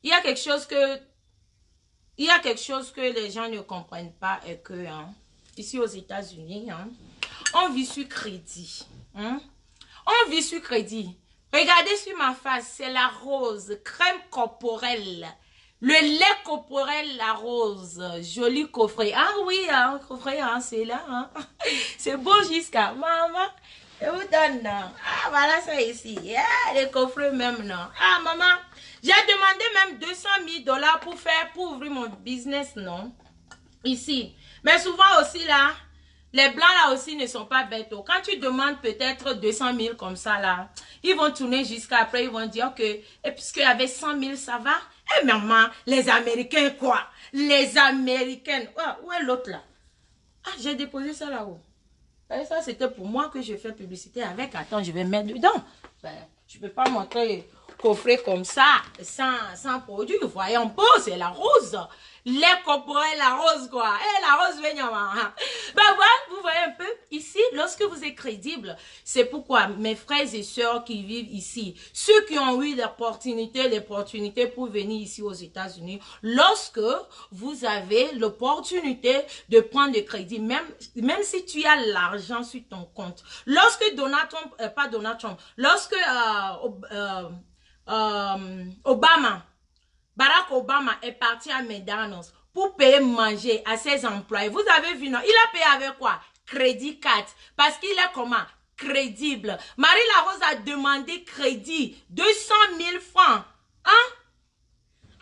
Il y a quelque chose que il y a quelque chose que les gens ne comprennent pas et que, ici aux États-Unis, on vit sur crédit. On vit sur crédit. Regardez sur ma face, c'est la rose, crème corporelle. Le lait corporel, la rose, joli coffret. Ah oui, coffret, c'est là. C'est beau jusqu'à maman. Je vous donne. Ah, voilà ça ici. Les coffrets même, non. Ah, maman, j'ai demandé même 200 000 $ pour ouvrir mon business, non? Ici. Mais souvent aussi, là, les blancs, là aussi, ne sont pas bêtes. Quand tu demandes peut-être 200 000 comme ça, là, ils vont tourner jusqu'à après, ils vont dire que, et puisqu'il y avait 100 000, ça va? Eh, maman, les Américains, quoi? Les Américaines. Oh, où est l'autre, là? Ah, j'ai déposé ça là-haut. Et ça, c'était pour moi que je fais publicité avec. Attends, je vais mettre dedans. Ben, je ne peux pas montrer coffret comme ça, sans produit. Voyons pas, c'est la rose. Les corporels, la rose, quoi. Eh, la rose, venez, ben voilà, vous voyez un peu. Ici, lorsque vous êtes crédible, c'est pourquoi mes frères et sœurs qui vivent ici, ceux qui ont eu l'opportunité pour venir ici aux États-Unis, lorsque vous avez l'opportunité de prendre le crédit, même si tu as l'argent sur ton compte, lorsque Donald Trump, pas Donald Trump, lorsque Barack Obama est parti à McDonald's pour payer manger à ses employés. Vous avez vu, non? Il a payé avec quoi? Crédit 4. Parce qu'il est comment? Crédible. Marie Larose a demandé crédit. 200 000 francs.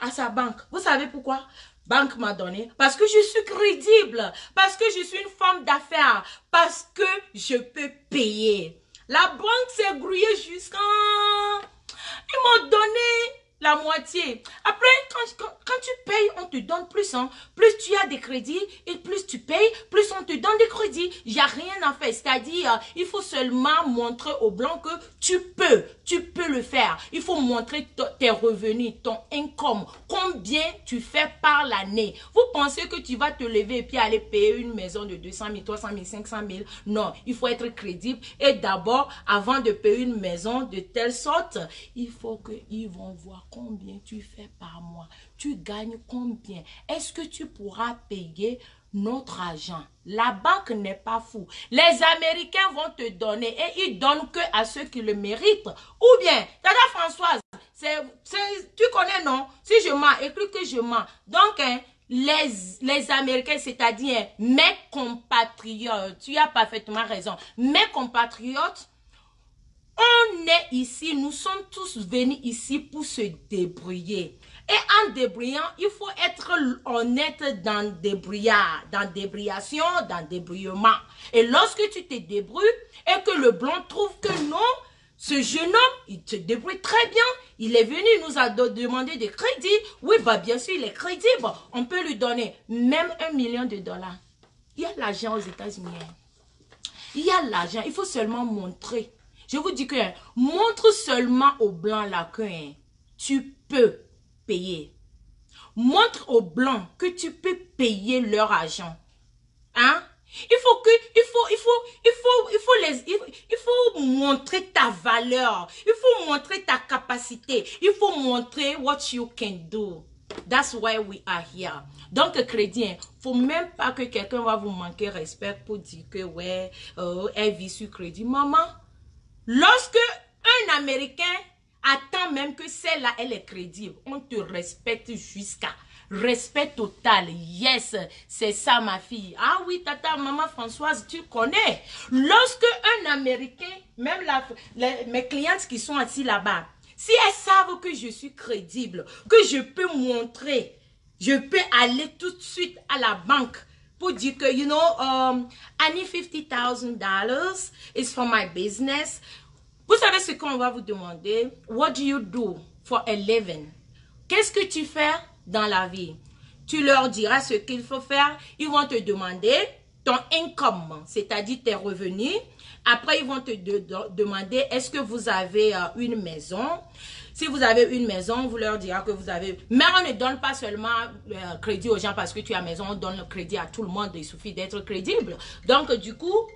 À sa banque. Vous savez pourquoi? Banque m'a donné. Parce que je suis crédible. Parce que je suis une femme d'affaires. Parce que je peux payer. La banque s'est grouillée jusqu'à... Ils m'ont donné la moitié. Après, quand tu payes, on te donne plus. Plus tu as des crédits et plus tu payes, plus on te donne des crédits. Il n'y a rien à faire. C'est-à-dire, il faut seulement montrer aux blancs que tu peux le faire. Il faut montrer tes revenus, ton income, combien tu fais par l'année. Vous pensez que tu vas te lever et puis aller payer une maison de 200 000, 300 000, 500 000? Non, il faut être crédible. Et d'abord, avant de payer une maison de telle sorte, il faut qu'ils vont voir combien tu fais par mois. Tu gagnes combien? Est-ce que tu pourras payer notre argent? La banque n'est pas fou. Les Américains vont te donner et ils donnent que à ceux qui le méritent. Ou bien, Tata Françoise, tu connais, non? Si je mens, écris que je mens. Donc, les Américains, c'est-à-dire mes compatriotes, tu as parfaitement raison, mes compatriotes, on est ici, nous sommes tous venus ici pour se débrouiller. Et en débrouillant, il faut être honnête dans débrouillard, dans débrayation, dans débrouillement. Et lorsque tu te débrouilles et que le blanc trouve que non, ce jeune homme, il se débrouille très bien. Il est venu, il nous a demandé des crédits. Oui, bah bien sûr, il est crédible. On peut lui donner même $1 million. Il y a l'argent aux États-Unis. Il y a l'argent, il faut seulement montrer. Je vous dis que montre seulement aux blancs là que tu peux payer. Montre aux blancs que tu peux payer leur argent. Hein? Il faut montrer ta valeur. Il faut montrer ta capacité. Il faut montrer what you can do. That's why we are here. Donc, crédit, faut même pas que quelqu'un va vous manquer respect pour dire que, ouais, elle vit sur crédit. Maman, lorsque un Américain attend même que celle-là, elle est crédible, on te respecte jusqu'à respect total. Yes, c'est ça ma fille. Ah oui, tata, maman Françoise, tu connais. Lorsque un Américain, même mes clientes qui sont assis là-bas, si elles savent que je suis crédible, que je peux montrer, je peux aller tout de suite à la banque pour dire que, you know, I need $50,000. It's for my business. Vous savez ce qu'on va vous demander? What do you do for a living? Qu'est-ce que tu fais dans la vie? Tu leur diras ce qu'il faut faire. Ils vont te demander ton income, c'est-à-dire tes revenus. Après, ils vont te demander, est-ce que vous avez une maison? Si vous avez une maison, vous leur direz que vous avez... Mais on ne donne pas seulement crédit aux gens parce que tu as maison, on donne le crédit à tout le monde. Il suffit d'être crédible. Donc, du coup,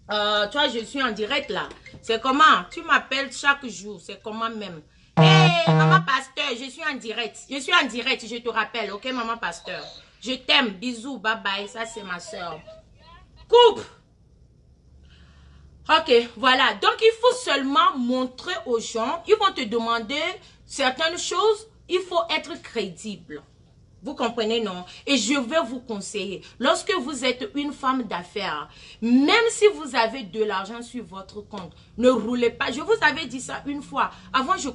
toi, je suis en direct là. C'est comment? Tu m'appelles chaque jour. C'est comment même? Hé, maman pasteur, je suis en direct. Je suis en direct, je te rappelle, ok, maman pasteur. Je t'aime, bisous, bye bye, ça c'est ma soeur. Coupe. Ok, voilà. Donc, il faut seulement montrer aux gens, ils vont te demander certaines choses, il faut être crédible. Vous comprenez, non? Et je vais vous conseiller, lorsque vous êtes une femme d'affaires, même si vous avez de l'argent sur votre compte, ne roulez pas. Je vous avais dit ça une fois. Avant, je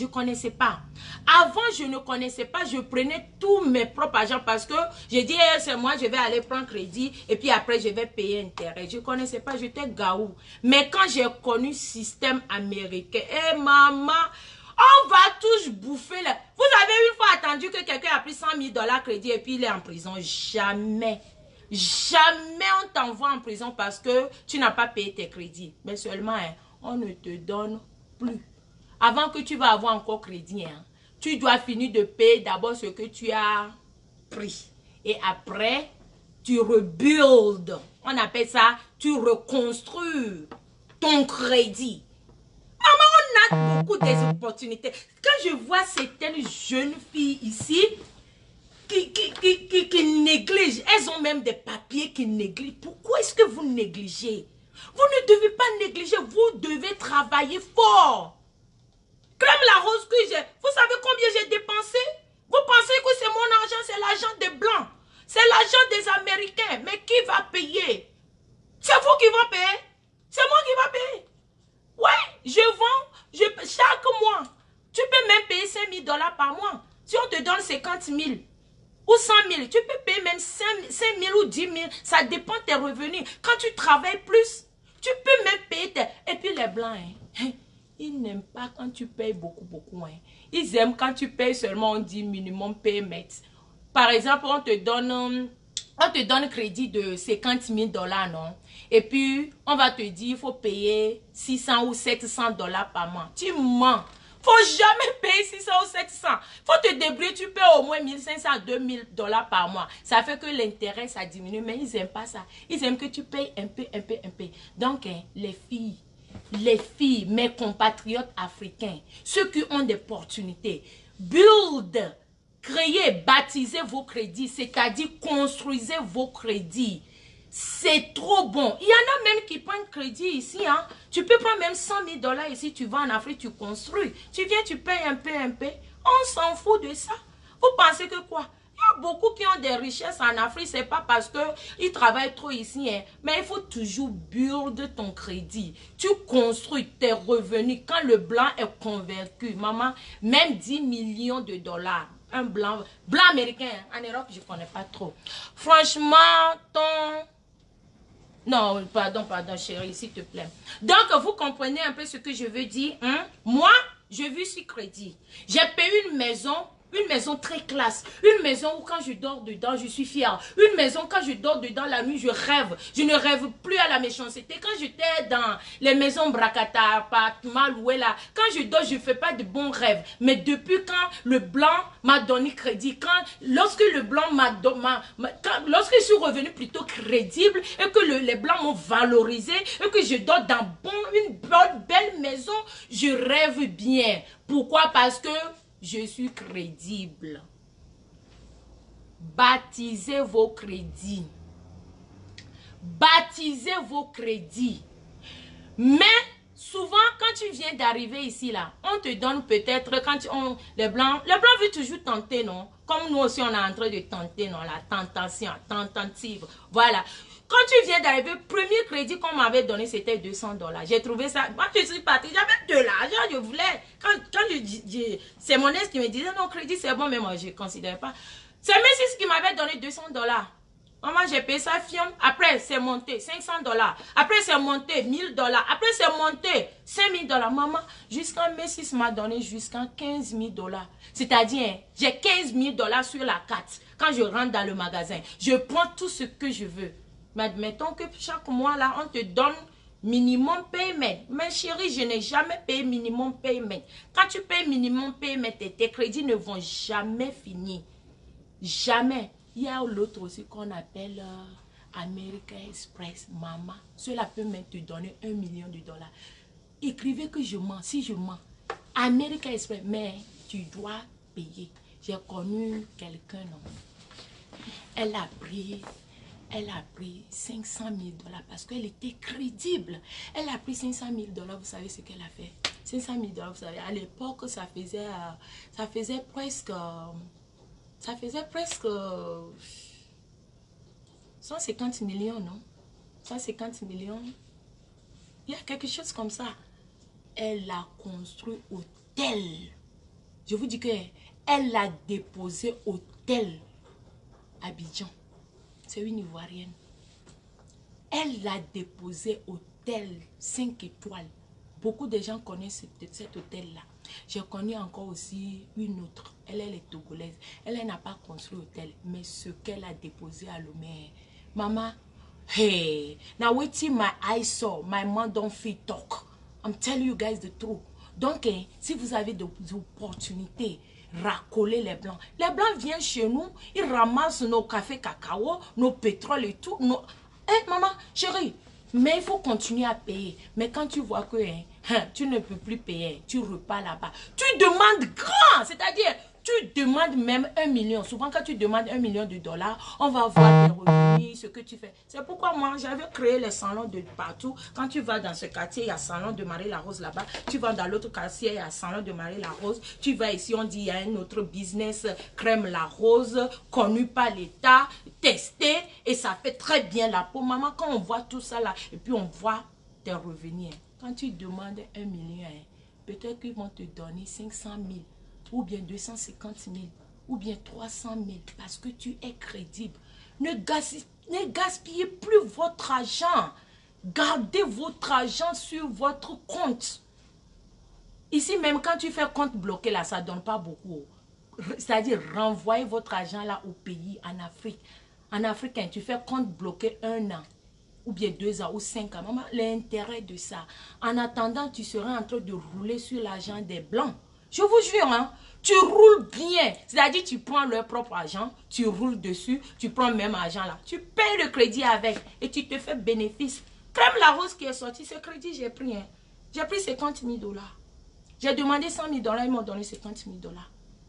connaissais pas. Avant, je ne connaissais pas. Je prenais tous mes propres argent parce que j'ai dit, eh, c'est moi, je vais aller prendre crédit et puis après, je vais payer intérêt. Je connaissais pas, j'étais gaou. Mais quand j'ai connu système américain, eh, maman, on va tous bouffer là. Vous avez une fois attendu que quelqu'un a pris 100 000 $ crédit et puis il est en prison? Jamais. Jamais on t'envoie en prison parce que tu n'as pas payé tes crédits. Mais seulement, hein, on ne te donne plus. Avant que tu vas avoir encore crédit, hein, tu dois finir de payer d'abord ce que tu as pris. Et après, tu rebuilds. On appelle ça, tu reconstruis ton crédit. On a beaucoup d'opportunités. Quand je vois certaines jeunes filles ici qui négligent, elles ont même des papiers qui négligent. Pourquoi est-ce que vous négligez? Vous ne devez pas négliger, vous devez travailler fort. Crème la rose que j'ai, vous savez combien j'ai dépensé? Vous pensez que c'est mon argent, c'est l'argent des Blancs, c'est l'argent des Américains. Mais qui va payer? C'est vous qui va payer? C'est moi qui va payer? Ouais, je vends, chaque mois, tu peux même payer 5 000 $ par mois. Si on te donne 50 000 ou 100 000, tu peux payer même 5 000 ou 10 000. Ça dépend de tes revenus. Quand tu travailles plus, tu peux même payer tes... Et puis les Blancs, hein, ils n'aiment pas quand tu payes beaucoup, beaucoup. Hein. Ils aiment quand tu payes seulement, on dit minimum payment. Par exemple, on te donne crédit de 50 000 $, non? Et puis, on va te dire, il faut payer 600 ou 700 $ par mois. Tu mens. Faut jamais payer 600 ou 700. Faut te débrouiller, tu payes au moins 1500 à 2000 $ par mois. Ça fait que l'intérêt, ça diminue, mais ils n'aiment pas ça. Ils aiment que tu payes un peu, un peu, un peu. Donc, hein, les filles, mes compatriotes africains, ceux qui ont des opportunités, build, créez, baptisez vos crédits, c'est-à-dire construisez vos crédits. C'est trop bon. Il y en a même qui prennent crédit ici. Hein. Tu peux prendre même 100 000 $ ici. Tu vas en Afrique, tu construis. Tu viens, tu payes un peu, un peu. On s'en fout de ça. Vous pensez que quoi? Il y a beaucoup qui ont des richesses en Afrique. Ce n'est pas parce qu'ils travaillent trop ici. Hein. Mais il faut toujours build ton crédit. Tu construis tes revenus. Quand le blanc est convaincu, maman, même 10 millions de $. Un blanc américain. En Europe, je ne connais pas trop. Franchement, Non, pardon, chérie, s'il te plaît. Donc, vous comprenez un peu ce que je veux dire, hein? Moi, je vis sur crédit. J'ai payé une maison très classe. Une maison où quand je dors dedans, je suis fière. Une maison, quand je dors dedans la nuit, je rêve. Je ne rêve plus à la méchanceté. Quand j'étais dans les maisons bracata, appartements loués là, quand je dors, je ne fais pas de bons rêves. Mais depuis quand le blanc m'a donné crédit, lorsque le blanc lorsque je suis revenu plutôt crédible et que les blancs m'ont valorisé et que je dors dans une belle maison, je rêve bien. Pourquoi? Parce que je suis crédible. Baptisez vos crédits. Baptisez vos crédits. Mais souvent, quand tu viens d'arriver ici, là, on te donne peut-être, les blancs veulent toujours tenter, non? Comme nous aussi, on est en train de tenter, non? La tentative. Voilà. Quand tu viens d'arriver, premier crédit qu'on m'avait donné, c'était 200 $. J'ai trouvé ça. Moi, je suis partie, j'avais de l'argent, je voulais. C'est mon ex qui me disait, non, crédit, c'est bon, mais moi, je ne considère pas. C'est Messi qui m'avait donné 200 $. Maman, j'ai payé ça, fiam. Après, c'est monté 500 $. Après, c'est monté 1000 $. Après, c'est monté 5000 $. Maman, jusqu'à Messi m'a donné jusqu'à 15 000 $. C'est-à-dire, j'ai 15 000 $ sur la carte. Quand je rentre dans le magasin, je prends tout ce que je veux. Mais admettons que chaque mois, là, on te donne minimum payment. Mais chérie, je n'ai jamais payé minimum payment. Quand tu payes minimum payment, tes crédits ne vont jamais finir. Jamais. Il y a l'autre aussi qu'on appelle American Express, maman. Cela peut même te donner 1 million de $. Écrivez que je mens. Si je mens, American Express, mais tu dois payer. J'ai connu quelqu'un, non? Elle a pris 500 000 $ parce qu'elle était crédible. Elle a pris 500 000 $, vous savez ce qu'elle a fait? 500 000 $, vous savez, à l'époque, ça faisait presque 150 millions, non? 150 millions. Il y a quelque chose comme ça. Elle a construit hôtel. Je vous dis que elle a déposé hôtel à Abidjan. C'est une Ivoirienne. Elle a déposé hôtel 5 étoiles. Beaucoup de gens connaissent cet hôtel-là. J'ai connu encore aussi une autre. Elle est togolaise. Elle n'a pas construit hôtel. Mais ce qu'elle a déposé à Lomé. Maman, hey, now waiting my eyes saw, my mouth don't fit talk. I'm telling you guys the truth. Donc, si vous avez des opportunités, racoler les blancs. Les blancs viennent chez nous, ils ramassent nos cafés cacao, nos pétroles et tout. Maman, chérie, mais il faut continuer à payer. Mais quand tu vois que tu ne peux plus payer, tu repars là-bas. Tu demandes grand, c'est-à-dire, tu demandes même 1 million. Souvent, quand tu demandes 1 million de dollars, on va voir tes revenus, ce que tu fais. C'est pourquoi moi, j'avais créé les salons de partout. Quand tu vas dans ce quartier, il y a salon de Marie-La-Rose là-bas. Tu vas dans l'autre quartier, il y a salon de Marie-La-Rose. Tu vas ici, on dit, il y a un autre business, Crème La Rose, connu par l'État, testé, et ça fait très bien la peau. Maman, quand on voit tout ça là, et puis on voit tes revenus, quand tu demandes 1 million, peut-être qu'ils vont te donner 500 000. Ou bien 250 000, ou bien 300 000, parce que tu es crédible. Ne gaspillez plus votre argent. Gardez votre argent sur votre compte. Ici, même quand tu fais compte bloqué, là, ça ne donne pas beaucoup. C'est-à-dire, renvoyez votre argent là au pays, en Afrique. En Afrique, tu fais compte bloqué 1 an, ou bien 2 ans, ou 5 ans. Maman, l'intérêt de ça. En attendant, tu seras en train de rouler sur l'argent des Blancs. Je vous jure, hein, tu roules bien. C'est-à-dire, tu prends leur propre argent, tu roules dessus, tu prends même argent là. Tu payes le crédit avec et tu te fais bénéfice. Crème La Rose qui est sortie, ce crédit, j'ai pris. Hein. J'ai pris 50 000 $. J'ai demandé 100 000 $, ils m'ont donné 50 000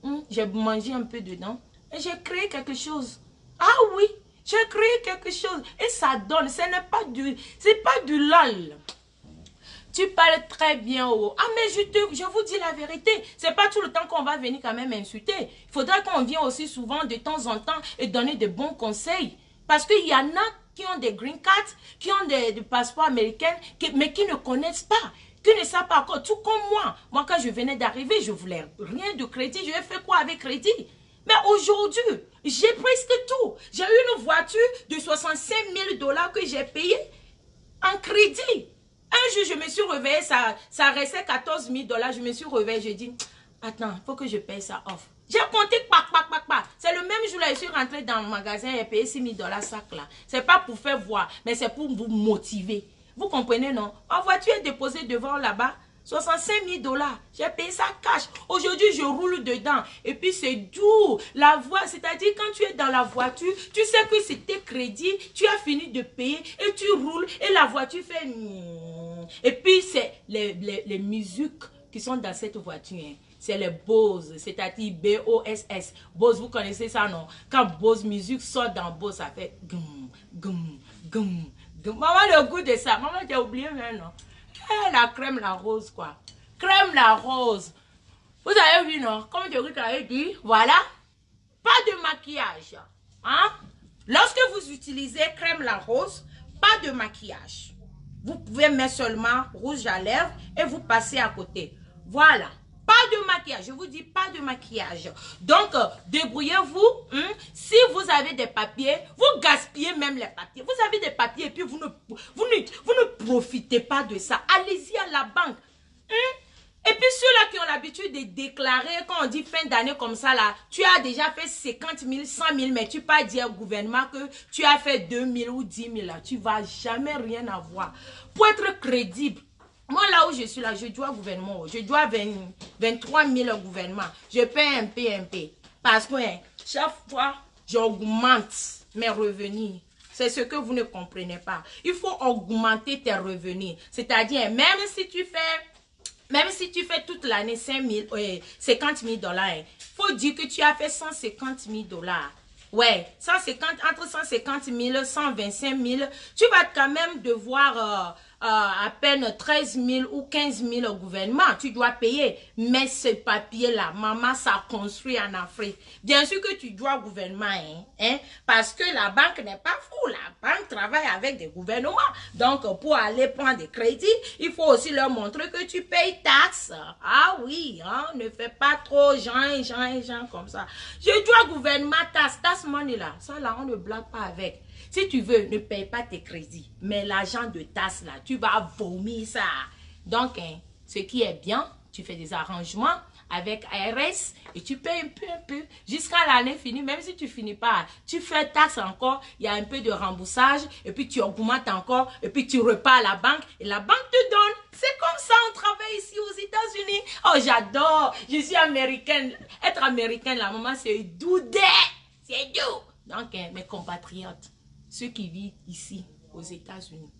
$. J'ai mangé un peu dedans et j'ai créé quelque chose. Ah oui, j'ai créé quelque chose et ça donne. Ce n'est pas du lol. Tu parles très bien. Ah, mais je vous dis la vérité. C'est pas tout le temps qu'on va venir quand même insulter. Il faudra qu'on vienne aussi souvent de temps en temps et donner de bons conseils. Parce qu'il y en a qui ont des green cards, qui ont des passeports américains, mais qui ne connaissent pas, qui ne savent pas encore. Tout comme moi. Moi, quand je venais d'arriver, je voulais rien de crédit. Je vais faire quoi avec crédit? Mais aujourd'hui, j'ai presque tout. J'ai eu une voiture de 65 000 $ que j'ai payée en crédit. Un jour, je me suis réveillée, ça restait 14 000 $. Je me suis réveillée, je dis, attends, il faut que je paye ça off. J'ai compté, c'est le même jour là, je suis rentrée dans le magasin et payé 6 000 $ sac là. C'est pas pour faire voir, mais c'est pour vous motiver. Vous comprenez, non? Ma voiture est déposée devant là-bas. 65 000 $. J'ai payé ça cash. Aujourd'hui, je roule dedans. Et puis, c'est doux. La voie, c'est-à-dire, quand tu es dans la voiture, tu sais que c'est tes crédits. Tu as fini de payer et tu roules. Et la voiture fait... Et puis, c'est les musiques qui sont dans cette voiture. Hein. C'est les Bose, c'est-à-dire B-O-S-S. Bose, vous connaissez ça, non? Quand Bose Music sort dans Bose, ça fait... Maman, le goût de ça. Maman, j'ai oublié maintenant. La crème La Rose, quoi. Crème La Rose. Vous avez vu, non? Comme je vous avais dit, voilà. Pas de maquillage. Hein? Lorsque vous utilisez crème La Rose, pas de maquillage. Vous pouvez mettre seulement rouge à lèvres et vous passez à côté. Voilà. Pas de maquillage. Je vous dis pas de maquillage. Donc, débrouillez-vous. Si vous avez des papiers, vous gaspillez même les papiers. Vous avez des papiers et puis vous ne profitez pas de ça. Allez-y à la banque. Et puis ceux-là qui ont l'habitude de déclarer, quand on dit fin d'année comme ça, là, tu as déjà fait 50 000, 100 000, mais tu ne peux pas dire au gouvernement que tu as fait 2 000 ou 10 000. Là. Tu ne vas jamais rien avoir. Pour être crédible, moi, là où je suis là, je dois au gouvernement. Je dois 23 000 au gouvernement. Je paie un peu. Parce que chaque fois, j'augmente mes revenus. C'est ce que vous ne comprenez pas. Il faut augmenter tes revenus. C'est-à-dire, même si tu fais Même si tu fais toute l'année 50 000 dollars, il faut dire que tu as fait 150 000 dollars. Ouais, 150, entre 150 000, 125 000, tu vas quand même devoir à peine 13 000 ou 15 000 au gouvernement. Tu dois payer. Mais ce papier-là, maman, ça construit en Afrique. Bien sûr que tu dois au gouvernement, parce que la banque n'est pas fou. La banque travaille avec des gouvernements. Donc, pour aller prendre des crédits, il faut aussi leur montrer que tu payes taxes. Ah oui, hein, ne fais pas trop gens comme ça. Je dois au gouvernement tax money là. Ça là, on ne blague pas avec. Si tu veux, ne paye pas tes crédits. Mais l'argent de tasse là, tu vas vomir ça. Donc, ce qui est bien, tu fais des arrangements avec ARS et tu payes un peu, jusqu'à l'année finie. Même si tu finis pas, tu fais taxe encore, il y a un peu de remboursage et puis tu augmentes encore et puis tu repars à la banque et la banque te donne. C'est comme ça, on travaille ici aux États-Unis. Oh, j'adore. Je suis américaine. Être américaine, la maman, c'est doux. C'est doux. Donc, mes compatriotes, ceux qui vivent ici, aux États-Unis,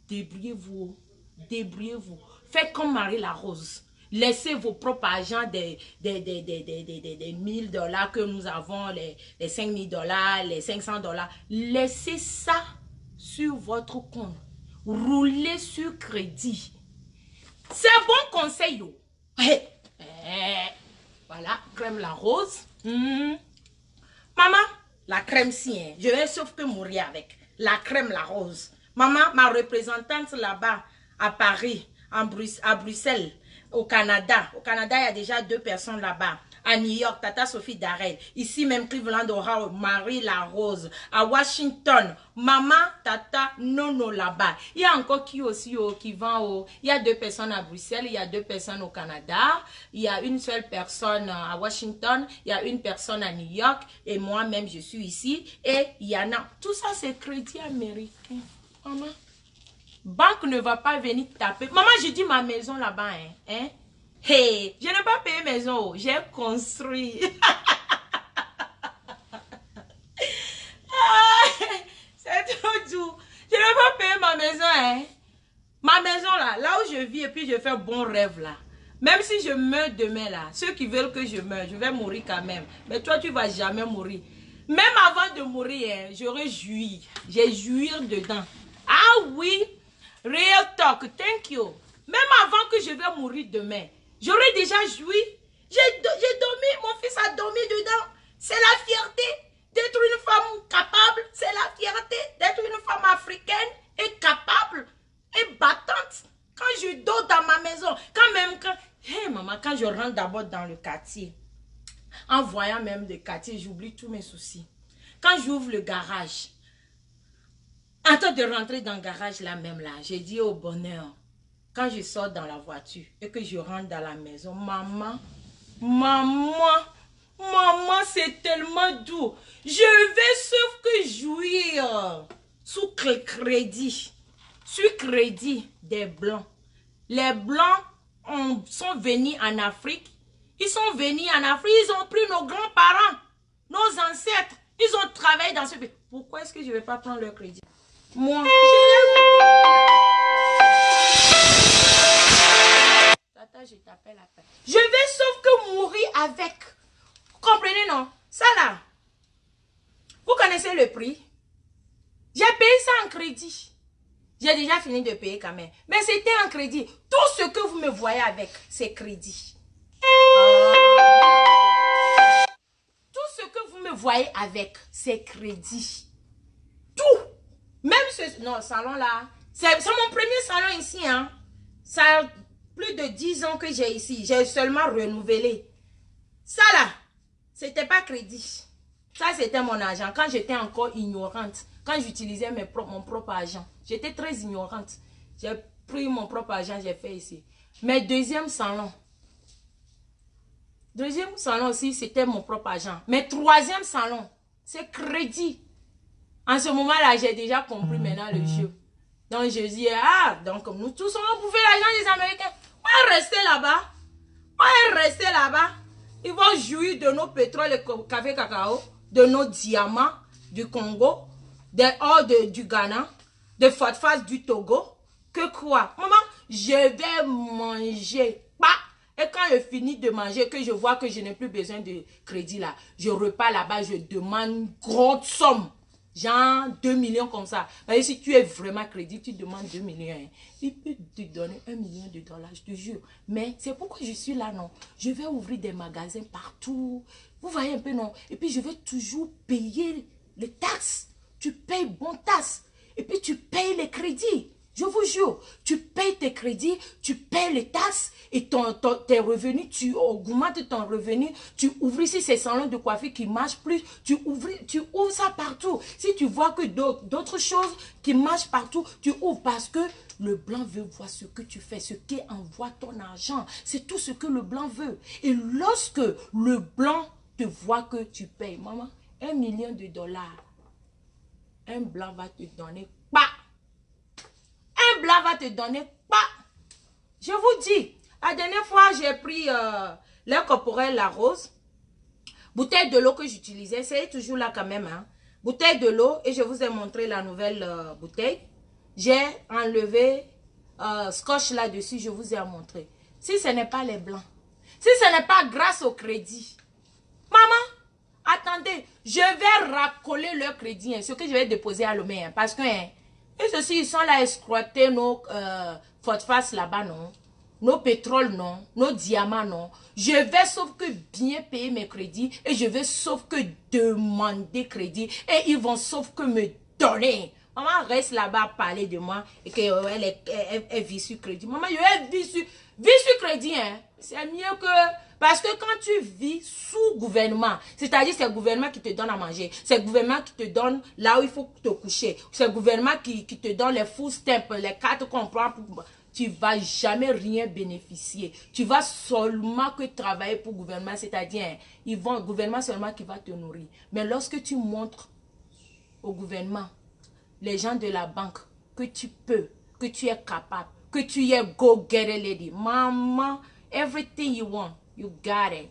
débrouillez-vous. Débrouillez-vous. Faites comme Marie-La-Rose. Laissez vos propres agents des 1000 dollars que nous avons, les 5000 dollars, les 500 dollars. Laissez ça sur votre compte. Roulez sur crédit. C'est un bon conseil. Voilà, crème la rose. Maman, la crème si, je vais sauf que mourir avec. La crème la rose. Maman, ma représentante là-bas, à Paris, à Bruxelles, au Canada. Au Canada, il y a déjà 2 personnes là-bas. À New York, Tata Sophie Darrell. Ici même, Cleveland, Ohio, Marie La Rose. À Washington, Maman, Tata Nono là-bas. Il y a encore qui aussi qui vend il y a 2 personnes à Bruxelles, il y a 2 personnes au Canada. Il y a une seule personne à Washington, il y a une personne à New York. Et moi-même, je suis ici. Et il y en a. Tout ça, c'est crédit américain. Maman. Banque ne va pas venir taper. Maman, je dis ma maison là-bas, Hey, je n'ai pas payé maison, j'ai construit. C'est trop doux. Je n'ai pas payé ma maison, Ma maison là où je vis et puis je fais bon rêve là. Même si je meurs demain là, ceux qui veulent que je meure, je vais mourir quand même. Mais toi, tu vas jamais mourir. Même avant de mourir, j'aurais joui. J'ai joui dedans. Ah oui. Real talk, thank you. Même avant que je vais mourir demain, j'aurais déjà joui. J'ai dormi, mon fils a dormi dedans. C'est la fierté d'être une femme capable. C'est la fierté d'être une femme africaine et capable et battante. Quand je dors dans ma maison, hey maman, quand je rentre d'abord dans le quartier, en voyant même le quartier, j'oublie tous mes soucis. Quand j'ouvre le garage, en train de rentrer dans le garage là même là, j'ai dit au bonheur, quand je sors dans la voiture et que je rentre dans la maison, maman, c'est tellement doux. Je vais sauf que jouir sous crédit, sur crédit des blancs. Les blancs sont venus en Afrique. Ils sont venus en Afrique, ils ont pris nos grands-parents, nos ancêtres. Ils ont travaillé dans ce pays. Pourquoi est-ce que je ne vais pas prendre leur crédit? Moi, Tata, je t'appelle après. Je vais sauf que mourir avec. Vous comprenez, non? Ça là, vous connaissez le prix? J'ai payé ça en crédit. J'ai déjà fini de payer quand même. Mais c'était en crédit. Tout ce que vous me voyez avec, c'est crédit. Tout ce que vous me voyez avec, c'est crédit. Tout. Même ce salon là, c'est mon premier salon ici. Ça a plus de 10 ans que j'ai ici. J'ai seulement renouvelé. Ça là, c'était pas crédit. Ça c'était mon argent. Quand j'étais encore ignorante, quand j'utilisais mon propre argent, j'étais très ignorante. J'ai pris mon propre argent, j'ai fait ici. Mais deuxième salon aussi, c'était mon propre argent. Mais troisième salon, c'est crédit. En ce moment-là, j'ai déjà compris maintenant le jeu. Donc, je dis, donc nous tous, on bouffait l'argent des Américains. On est resté là-bas. Ils vont jouir de nos pétroles et café cacao, de nos diamants du Congo, des or du Ghana, de phosphate du Togo. Que quoi? Maman, je vais manger Bah! Et quand je finis de manger, que je vois que je n'ai plus besoin de crédit là, je repars là-bas, je demande une grosse somme. Genre 2 millions comme ça. Parce que si tu es vraiment crédit, tu demandes 2 millions. Hein. Il peut te donner 1 million de dollars, je te jure. Mais c'est pourquoi je suis là, non. Je vais ouvrir des magasins partout. Vous voyez un peu, non. Et puis je vais toujours payer les taxes. Tu payes bon taxes. Et puis tu payes les crédits. Je vous jure, tu payes tes crédits, tu payes les taxes et tes revenus, tu augmentes ton revenu, tu ouvres ici ces salons de coiffure qui marchent plus, tu ouvres ça partout. Si tu vois que d'autres choses qui marchent partout, tu ouvres parce que le blanc veut voir ce que tu fais, ce qui envoie ton argent. C'est tout ce que le blanc veut. Et lorsque le blanc te voit que tu payes, maman, 1 million de dollars, un blanc va te donner pas. Un blanc va te donner pas. Je vous dis, la dernière fois, j'ai pris lait corporel La Rose. Bouteille de l'eau que j'utilisais, c'est toujours là quand même. Hein. Bouteille de l'eau et je vous ai montré la nouvelle bouteille. J'ai enlevé scotch là-dessus, je vous ai montré. Si ce n'est pas les blancs, si ce n'est pas grâce au crédit, maman, attendez, je vais racoler leur crédit, hein, ce que je vais déposer à l'homme, hein, parce que... Hein, et ceux-ci, ils sont là à escroter nos phosphate là-bas, non. Nos pétroles, non. Nos diamants, non. Je vais sauf que bien payer mes crédits et je vais sauf que demander crédit et ils vont sauf que me donner. Maman reste là-bas à parler de moi et qu'elle vit sur crédit. Maman, je vais vivre sur crédit, hein. C'est mieux que... Parce que quand tu vis sous gouvernement, c'est-à-dire c'est le gouvernement qui te donne à manger, c'est le gouvernement qui te donne là où il faut te coucher, c'est le gouvernement qui te donne les food stamps, les cartes qu'on prend, tu ne vas jamais rien bénéficier. Tu vas seulement que travailler pour le gouvernement, c'est-à-dire le gouvernement seulement qui va te nourrir. Mais lorsque tu montres au gouvernement, les gens de la banque, que tu peux, que tu es capable, que tu es go-getter lady, maman, everything you want, you got it.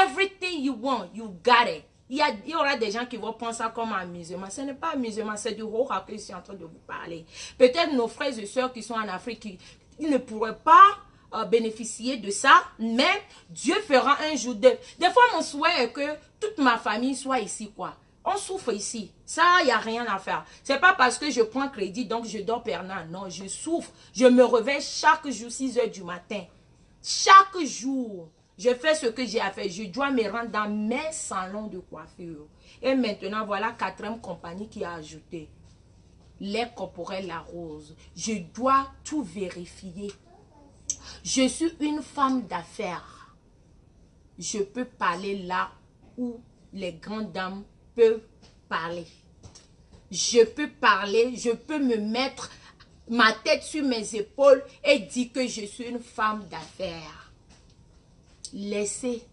Everything you want, you got it. Il y aura des gens qui vont penser ça comme amusement. Ce n'est pas amusement, c'est du horreur que je suis en train de vous parler. Peut-être nos frères et sœurs qui sont en Afrique, ils ne pourraient pas bénéficier de ça, mais Dieu fera un jour. Des fois, mon souhait est que toute ma famille soit ici, quoi. On souffre ici. Ça, il n'y a rien à faire. C'est pas parce que je prends crédit, donc je dors perdant. Non, je souffre. Je me réveille chaque jour, 6 h du matin. Chaque jour, je fais ce que j'ai à faire. Je dois me rendre dans mes salons de coiffure. Et maintenant, voilà 4e compagnie qui a ajouté. Lait corporel La Rose. Je dois tout vérifier. Je suis une femme d'affaires. Je peux parler là où les grandes dames peuvent parler. Je peux parler, je peux me mettre ma tête sur mes épaules et dire que je suis une femme d'affaires. Laissez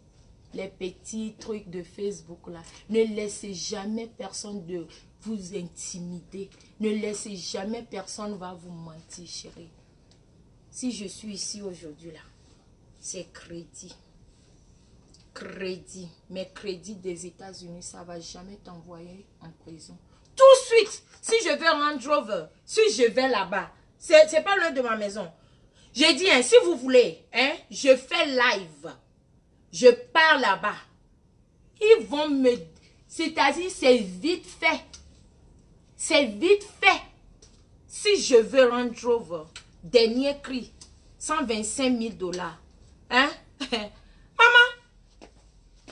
les petits trucs de Facebook là. Ne laissez jamais personne de vous intimider. Ne laissez jamais personne va vous mentir, chérie. Si je suis ici aujourd'hui là, c'est crédit. Crédit. Mes crédits des États-Unis, ça ne va jamais t'envoyer en prison. Tout de suite, si je vais Range Rover, si je vais là-bas, c'est pas loin de ma maison. J'ai dit, hein, si vous voulez, hein, je fais live. Je pars là-bas. Ils vont me... C'est-à-dire, c'est vite fait. C'est vite fait. Si je veux Range Rover, dernier cri, 125 000 $. Hein? Maman?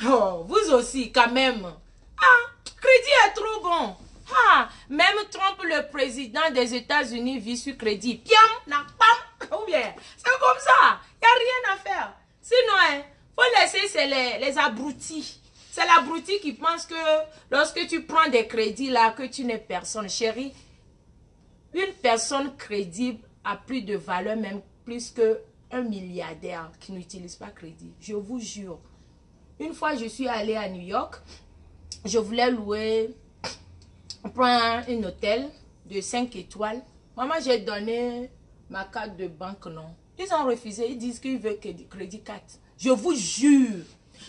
Oh, vous aussi, quand même. Ah, crédit est trop bon. Ah, même Trump, le président des États-Unis, vit sur crédit. Piam, na pam, ou bien. C'est comme ça. Il n'y a rien à faire. Sinon, hein, faut laisser, c'est les abrutis. C'est l'abruti qui pense que lorsque tu prends des crédits là, que tu n'es personne. Chérie, une personne crédible a plus de valeur, même plus qu'un milliardaire qui n'utilise pas crédit. Je vous jure. Une fois, je suis allée à New York. Je voulais louer, prendre un hôtel de 5 étoiles. Maman, j'ai donné ma carte de banque, non. Ils ont refusé. Ils disent qu'ils veulent que du crédit card. Je vous jure.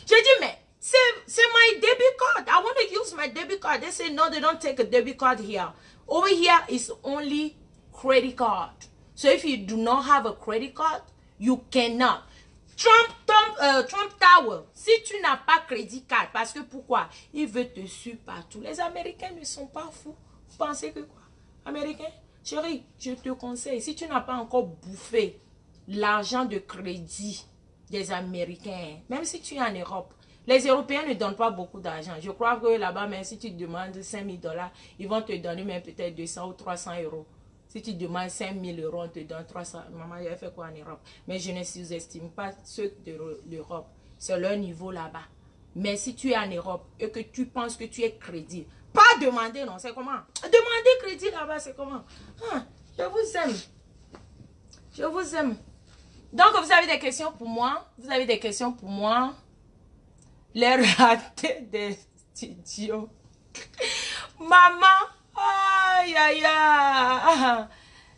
J'ai dit, mais c'est my debit card. I want to use my debit card. They say, no, they don't take a debit card here. Over here is only credit card. So if you do not have a credit card, You cannot. Trump Tower, si tu n'as pas crédit card, parce que pourquoi? Il veut te suivre partout. Les Américains ne sont pas fous. Vous pensez que quoi? Américains? Chérie, je te conseille, si tu n'as pas encore bouffé l'argent de crédit des Américains, même si tu es en Europe, les Européens ne donnent pas beaucoup d'argent. Je crois que là-bas, même si tu demandes 5 000 $, ils vont te donner même peut-être 200 ou 300 euros. Si tu demandes 5 000 euros, on te donne 300. Maman, j'avais fait quoi en Europe? Mais je ne sous-estime pas ceux de l'Europe. C'est leur niveau là-bas. Mais si tu es en Europe et que tu penses que tu es crédit, pas demander, non, c'est comment? Demander crédit là-bas, c'est comment? Ah, je vous aime. Je vous aime. Donc, vous avez des questions pour moi? Vous avez des questions pour moi? Les ratés des studios. Maman, aïe, aïe, aïe.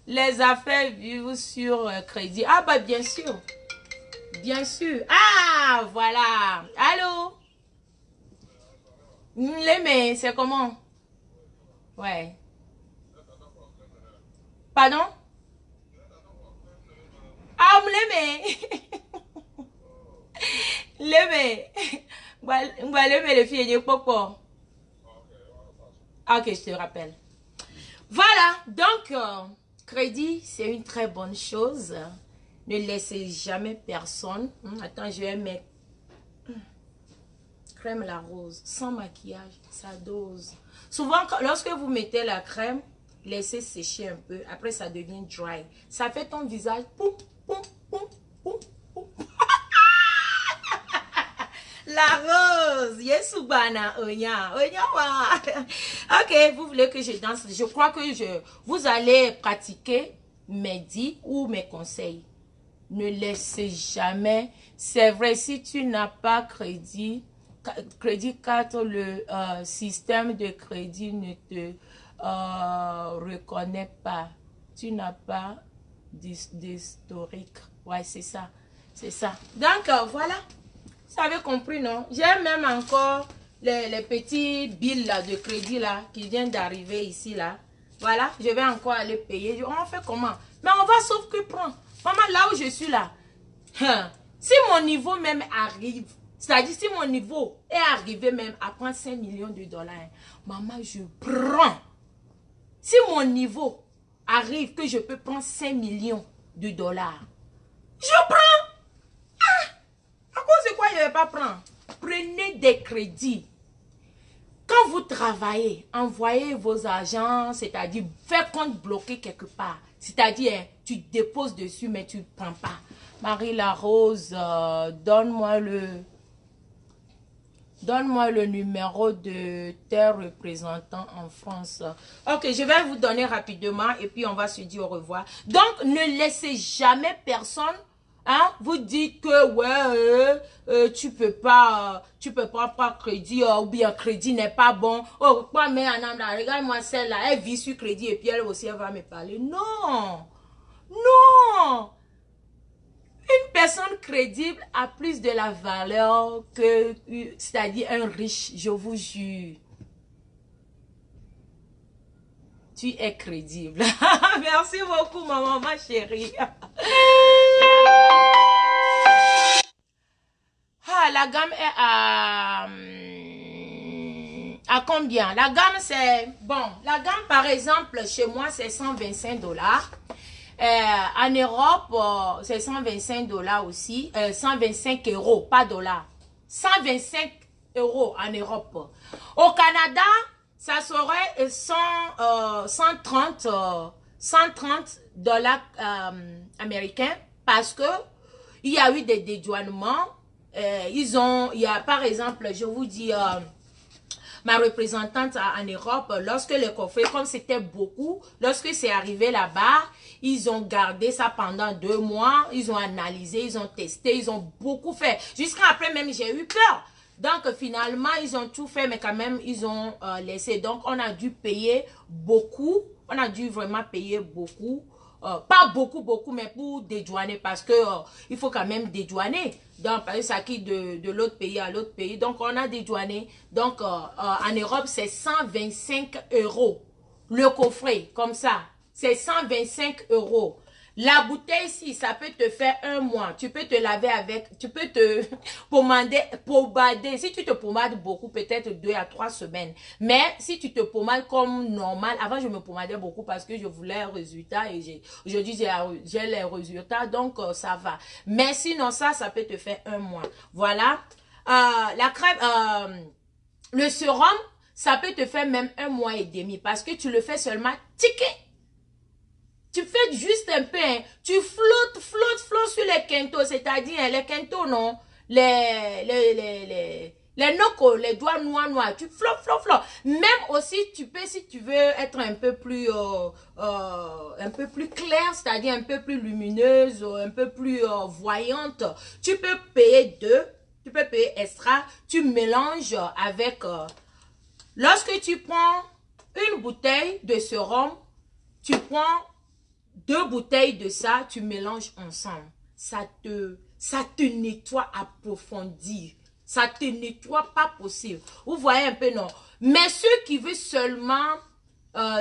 Les affaires vivent sur crédit. Ah, bah, bien sûr. Bien sûr. Ah, voilà. Allô? L'aimé, c'est comment? Ouais. Pardon? Ah, l'aimé. L'aimé. L'aimé, le fille de Popo. Ok, je te rappelle. Voilà, donc, crédit, c'est une très bonne chose. Ne laissez jamais personne. Attends, je vais mettre crème la rose, sans maquillage, sa dose. Souvent, lorsque vous mettez la crème, laissez sécher un peu. Après, ça devient dry. Ça fait ton visage. Poum, poum, poum, poum, poum. La rose, Yesubana, Onya, ok, vous voulez que je danse? Je crois que vous allez pratiquer mes dits ou mes conseils. Ne laissez jamais. C'est vrai, si tu n'as pas crédit 4, le système de crédit ne te reconnaît pas. Tu n'as pas d'historique. Ouais, c'est ça. C'est ça. Donc, voilà. Vous avez compris, non? J'ai même encore les petits billes là, de crédit là, qui viennent d'arriver ici là. Voilà, je vais encore aller payer. On fait comment? Mais on va sauf que prendre. Maman, là où je suis là, si mon niveau même arrive, c'est-à-dire si mon niveau est arrivé même à prendre 5 millions de dollars, maman, je prends. Si mon niveau arrive que je peux prendre 5 millions de dollars, je prends. À cause de quoi je ne vais pas prendre? Prenez des crédits. Quand vous travaillez, envoyez vos agents, c'est-à-dire faites compte bloqué quelque part. C'est-à-dire, tu déposes dessus, mais tu ne prends pas. Marie-La-Rose, donne-moi le numéro de tes représentants en France. Ok, je vais vous donner rapidement et puis on va se dire au revoir. Donc, ne laissez jamais personne vous dites que ouais, tu peux pas prendre crédit ou bien crédit n'est pas bon. Oh, quoi, mais regarde-moi celle-là, elle vit sur crédit et puis elle aussi elle va me parler. Non, non. Une personne crédible a plus de la valeur que, c'est-à-dire un riche, je vous jure. Tu es crédible. Merci beaucoup, maman, ma chérie. Ah, la gamme est à combien? La gamme, c'est... Bon, la gamme, par exemple, chez moi, c'est 125 $. En Europe, c'est 125 $ aussi. 125 €, pas dollars. 125 € en Europe. Au Canada, ça serait 130 $ américains parce que il y a eu des dédouanements. Il y a par exemple, je vous dis, ma représentante en Europe, lorsque les coffrets, comme c'était beaucoup, lorsque c'est arrivé là-bas, ils ont gardé ça pendant 2 mois, ils ont analysé, ils ont testé, ils ont beaucoup fait. Jusqu'à après même, j'ai eu peur. Donc finalement, ils ont tout fait, mais quand même, ils ont laissé. Donc on a dû payer beaucoup, on a dû vraiment payer beaucoup. Pas beaucoup, mais pour dédouaner, parce que il faut quand même dédouaner. Donc, ça quitte de l'autre pays à l'autre pays. Donc, on a dédouané. Donc, en Europe, c'est 125 € le coffret, comme ça. C'est 125 €. La bouteille, si, ça peut te faire 1 mois. Tu peux te laver avec, tu peux te pommader. Si tu te pommades beaucoup, peut-être 2 à 3 semaines. Mais si tu te pommades comme normal, avant je me pommadais beaucoup parce que je voulais un résultat et aujourd'hui j'ai les résultats, donc ça va. Mais sinon ça peut te faire 1 mois. Voilà. La crème, le sérum, ça peut te faire même 1 mois et demi parce que tu le fais seulement tiquer. Tu fais juste un peu, hein. Tu flottes sur les quintos, c'est-à-dire hein, les quintos, non, les nocos, les doigts noirs, tu flottes. Même aussi, tu peux, si tu veux être un peu plus clair, c'est-à-dire un peu plus lumineuse, un peu plus voyante, tu peux payer tu peux payer extra, tu mélanges avec, lorsque tu prends une bouteille de sérum, tu prends 2 bouteilles de ça, tu mélanges ensemble. Ça te nettoie approfondi. Ça te nettoie pas possible. Vous voyez un peu, non? Mais ceux qui veulent seulement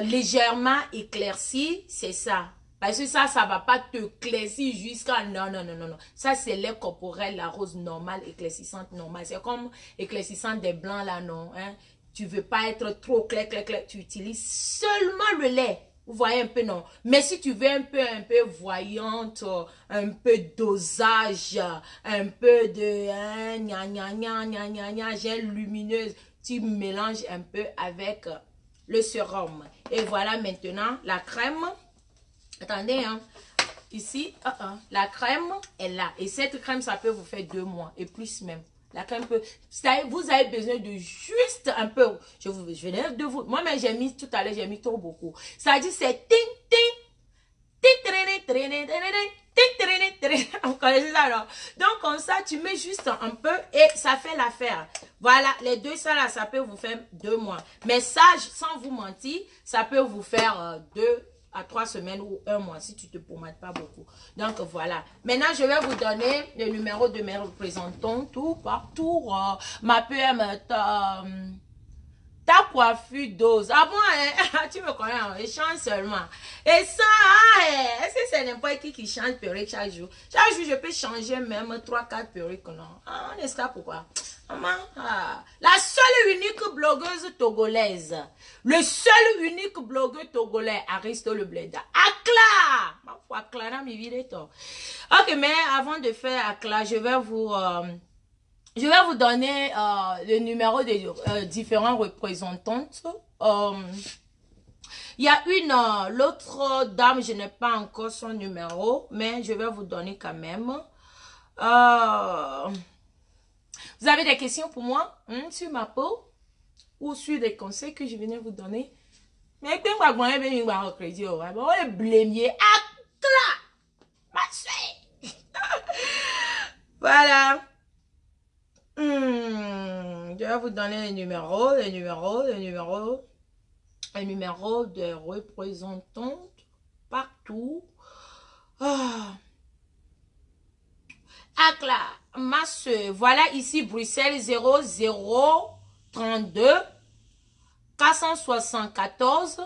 légèrement éclaircir, c'est ça. Parce que ça va pas te éclaircir jusqu'à... Non. Ça, c'est lait corporel, la rose normale, éclaircissante normale. C'est comme éclaircissante des blancs, là, non? Hein? Tu veux pas être trop clair. Tu utilises seulement le lait. Vous voyez un peu, non? Mais si tu veux un peu voyante, un peu dosage, un peu de gel lumineuse, tu mélanges un peu avec le sérum. Et voilà maintenant la crème. Attendez, hein. Ici, la crème est là. Et cette crème, ça peut vous faire 2 mois et plus même. La crème peut... Vous avez besoin de juste un peu. Je vais de vous... Moi-même, j'ai mis tout à l'heure, j'ai mis trop beaucoup. Ça dit, c'est ting, ting. Vous connaissez ça, alors? Donc, comme ça, tu mets juste un peu et ça fait l'affaire. Voilà, les deux, ça là, ça peut vous faire 2 mois. Mais ça, sans vous mentir, ça peut vous faire 2 à 3 semaines ou 1 mois si tu te pommades pas beaucoup. Donc, voilà. Maintenant, je vais vous donner le numéro de mes représentants tout partout. Ma PM, ta coiffure dose. Ah bon, hein? Tu me connais, hein? Je change seulement. Et ça, est-ce que c'est n'importe qui change perruque chaque jour? Chaque jour, je peux changer même 3-4 perruques, non? Ah, on est ça pourquoi? Maman, la seule unique blogueuse togolaise. Le seul unique blogueur togolais, Aristo le Bleda. Akla! Ma foi, Akla, na mi vide to. Ok, mais avant de faire Akla, je vais vous donner le numéro des différents représentantes. Il y a l'autre dame, je n'ai pas encore son numéro, mais je vais vous donner quand même. Vous avez des questions pour moi sur ma peau ou sur des conseils que je venais vous donner? Mais quand on va gagner un crédit, on va blâmer à ma soeur. Voilà. Je vais vous donner les numéros de représentantes partout. Akla, ma soeur, voilà ici Bruxelles 0032 474.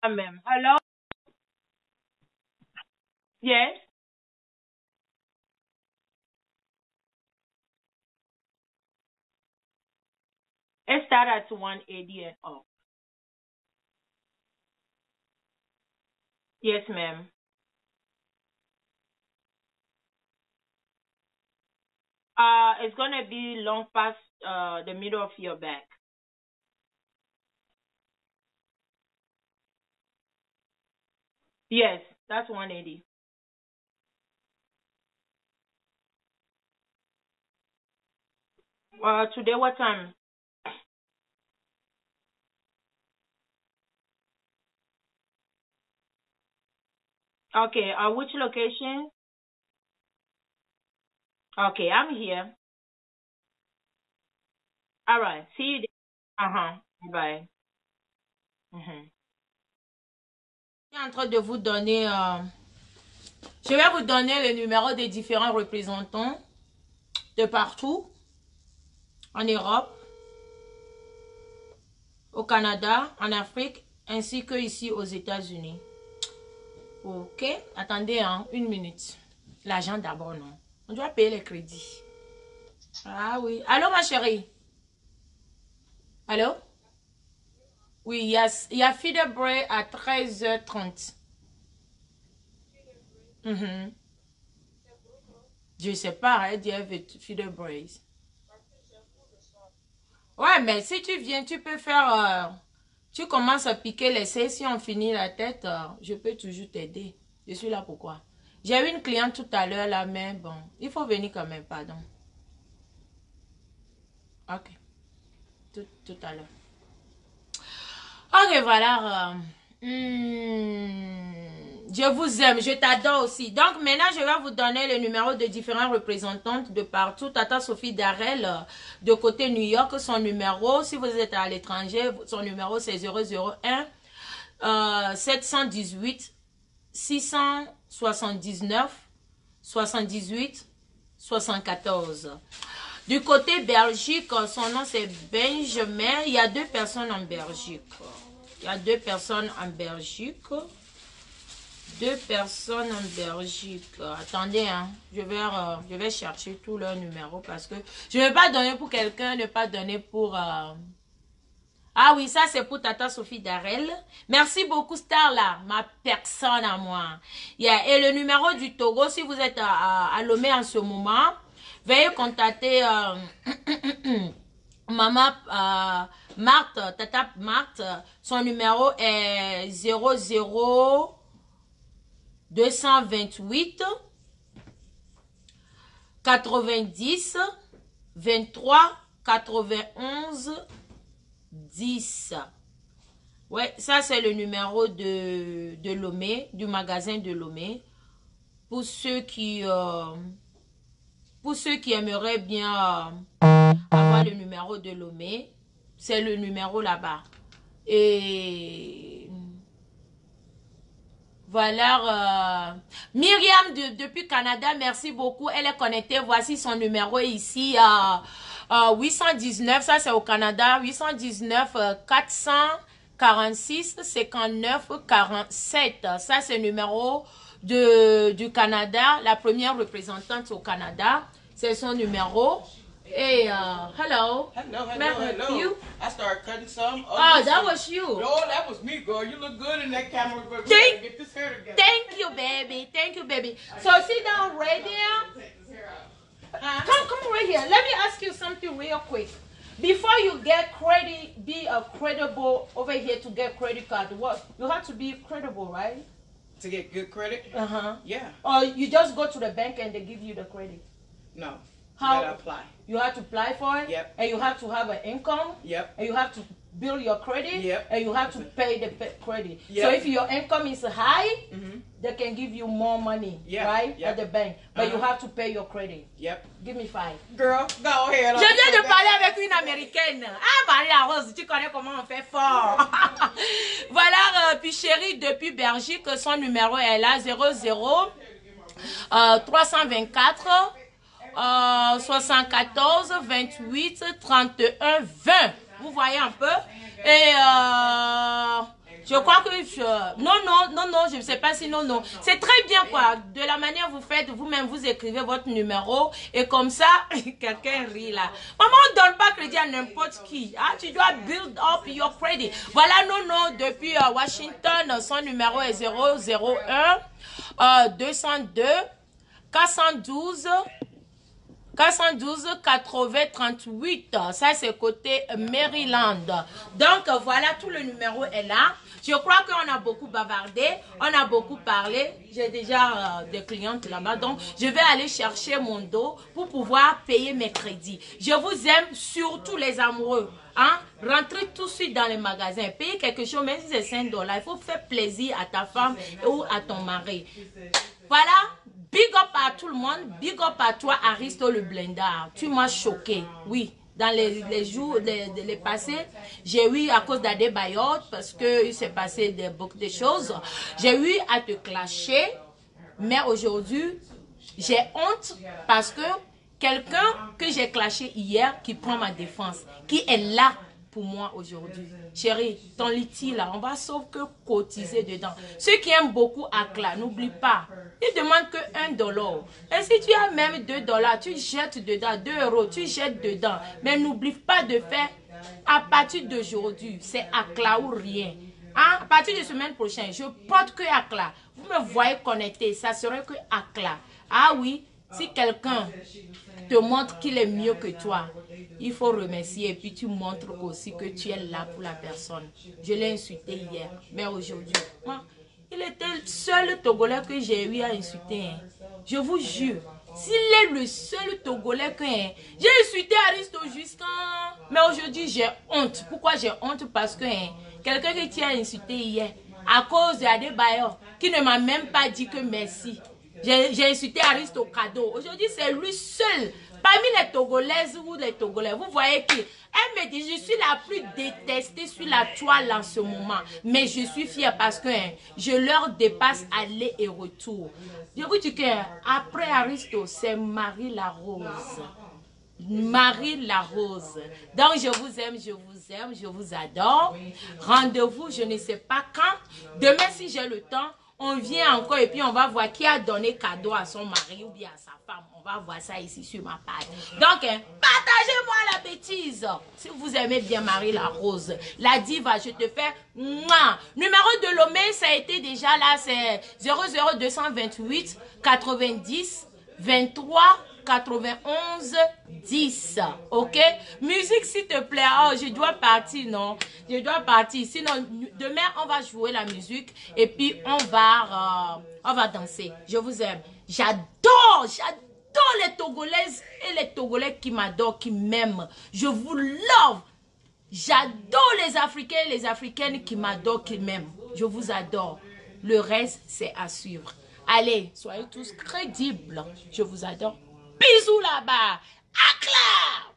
Même. Alors, yes. It start at 180 and up. Yes, ma'am. It's gonna be long past the middle of your back. Yes, that's 180. Today what time? Okay, which location? Okay, I'm here. All right, see you there. Uh-huh, bye. Mhm. Je suis en train de vous donner, je vais vous donner le numéro des différents représentants de partout, en Europe, au Canada, en Afrique ainsi que ici aux États-Unis. Ok, attendez, hein, une minute. L'argent d'abord, non. On doit payer les crédits. Ah oui. Allô, ma chérie? Allô? Oui, il y a Feeder Bray à 13h30. Je sais pas, elle dit elle veut Feeder Bray. Ouais, mais si tu viens, tu peux faire... tu commences à piquer l'essai. Si on finit la tête, je peux toujours t'aider. Je suis là pourquoi. J'ai eu une cliente tout à l'heure là, mais bon, il faut venir quand même, pardon. Ok, tout à l'heure. Ok, voilà. Je vous aime, je t'adore aussi. Donc maintenant, je vais vous donner le numéro de différents représentants de partout. Tata Sophie Darel, de côté New York, son numéro, si vous êtes à l'étranger, son numéro c'est 001 718 679 78 74. Du côté Belgique, son nom c'est Benjamin. Il y a 2 personnes en Belgique. Il y a 2 personnes en Belgique. 2 personnes en Belgique. Attendez, hein. Je vais chercher tout leur numéro parce que je ne vais pas donner pour quelqu'un, ne pas donner pour... Ah oui, ça c'est pour Tata Sophie Darel. Merci beaucoup Starla, ma personne à moi. Yeah. Et le numéro du Togo, si vous êtes à Lomé en ce moment, veuillez contacter Maman Marthe, Tata Marthe. Son numéro est 00 228 90 23 91 10. Ouais, ça c'est le numéro de Lomé, du magasin de Lomé. Pour ceux qui aimeraient bien avoir le numéro de Lomé, c'est le numéro là-bas. Et voilà, Myriam depuis Canada, merci beaucoup. Elle est connectée. Voici son numéro ici. 819, ça c'est au Canada. 819 446 59 47. Ça c'est le numéro du Canada. La première représentante au Canada. C'est son numéro. Hey, hello. Hello. You? I started cutting some. Oh, that was you. Oh, that was me, girl. You look good in that camera. But get this hair together. Thank you, baby. Thank you, baby. So sit down right there. Come right here. Let me ask you something real quick. Before you get credit, be a credible over here to get credit card. What you have to be credible, right? To get good credit? Yeah. Or you just go to the bank and they give you the credit? No. How? You gotta apply. You have to apply for it? Yep. And you have to have an income? Yep. And you have to build your credit? Yep. And you have to pay the credit. Yep. So if your income is high, they can give you more money, right? Yep. At the bank. But you have to pay your credit. Yep. Give me 5. Girl, go ahead. Je viens de parler avec une américaine. Ah, Marie-Rose, tu connais comment on fait fort. Voilà, puis chérie, depuis Belgique, son numéro est là, 00 324 74 28 31 20. Vous voyez un peu? Et je crois que non, je ne sais pas si non. C'est très bien quoi. De la manière vous faites, vous-même vous écrivez votre numéro et comme ça, quelqu'un rit là. Maman, on ne donne pas crédit à n'importe qui. Hein? Tu dois build up your credit. Voilà, non, depuis Washington, son numéro est 001 202 412 80 38. Ça c'est côté Maryland. Donc voilà, tout le numéro est là. Je crois qu'on a beaucoup bavardé, on a beaucoup parlé. J'ai déjà des clientes là-bas, donc je vais aller chercher mon dos pour pouvoir payer mes crédits. Je vous aime, surtout les amoureux. Hein? Rentrez tout de suite dans les magasins, payez quelque chose, même si c'est 5 $. Il faut faire plaisir à ta femme ou à ton mari. Voilà. Big up à tout le monde, big up à toi Aristo le blendard. Tu m'as choqué, oui. Dans les jours, les passés, j'ai eu à cause d'Adebayor, parce qu'il s'est passé beaucoup de choses, j'ai eu à te clasher, mais aujourd'hui, j'ai honte parce que quelqu'un que j'ai clashé hier, qui prend ma défense, qui est là, pour moi aujourd'hui. Chérie, ton litige là, on va sauf que cotiser dedans. Ceux qui aiment beaucoup Accla, n'oublie pas. Ils demandent que $1. Et si tu as même $2, tu jettes dedans, 2 €, tu jettes dedans. Mais n'oublie pas de faire à partir d'aujourd'hui, c'est Accla ou rien. Hein? À partir de semaine prochaine, je porte que Accla. Vous me voyez connecté, ça serait que Accla. Ah oui, si quelqu'un te montre qu'il est mieux que toi, il faut remercier et puis tu montres aussi que tu es là pour la personne. Je l'ai insulté hier, mais aujourd'hui, moi, il était le seul Togolais que j'ai eu à insulter. Hein. Je vous jure, s'il est le seul Togolais que j'ai insulté Aristo jusqu'à... Mais aujourd'hui, j'ai honte. Pourquoi j'ai honte? Parce que quelqu'un qui t'a insulté hier, à cause de Adebayo, qui ne m'a même pas dit que merci. J'ai insulté Aristo cadeau. Aujourd'hui, c'est lui seul. Parmi les Togolaises ou les Togolais, vous voyez qui? Elle me dit, je suis la plus détestée sur la toile en ce moment. Mais je suis fière parce que je leur dépasse aller et retour. Je vous dis que après Aristo, c'est Marie la Rose. Marie la Rose. Donc je vous aime, je vous adore. Rendez-vous, je ne sais pas quand. Demain, si j'ai le temps, on vient encore et puis on va voir qui a donné cadeau à son mari ou bien à sa femme. On va voir ça ici sur ma page. Donc, partagez-moi la bêtise. Si vous aimez bien Marie la Rose, la diva, je te fais... Mouah. Numéro de Lomé, ça a été déjà là, c'est 00228 90 23 91 10. Ok? Musique, s'il te plaît. Oh, je dois partir, non? Je dois partir. Sinon, demain, on va jouer la musique et puis on va danser. Je vous aime. J'adore les Togolaises et les Togolais qui m'adorent, qui m'aiment. Je vous love. J'adore les Africains et les Africaines qui m'adorent, qui m'aiment. Je vous adore. Le reste, c'est à suivre. Allez, soyez tous crédibles. Je vous adore. Bisous là-bas. Accla!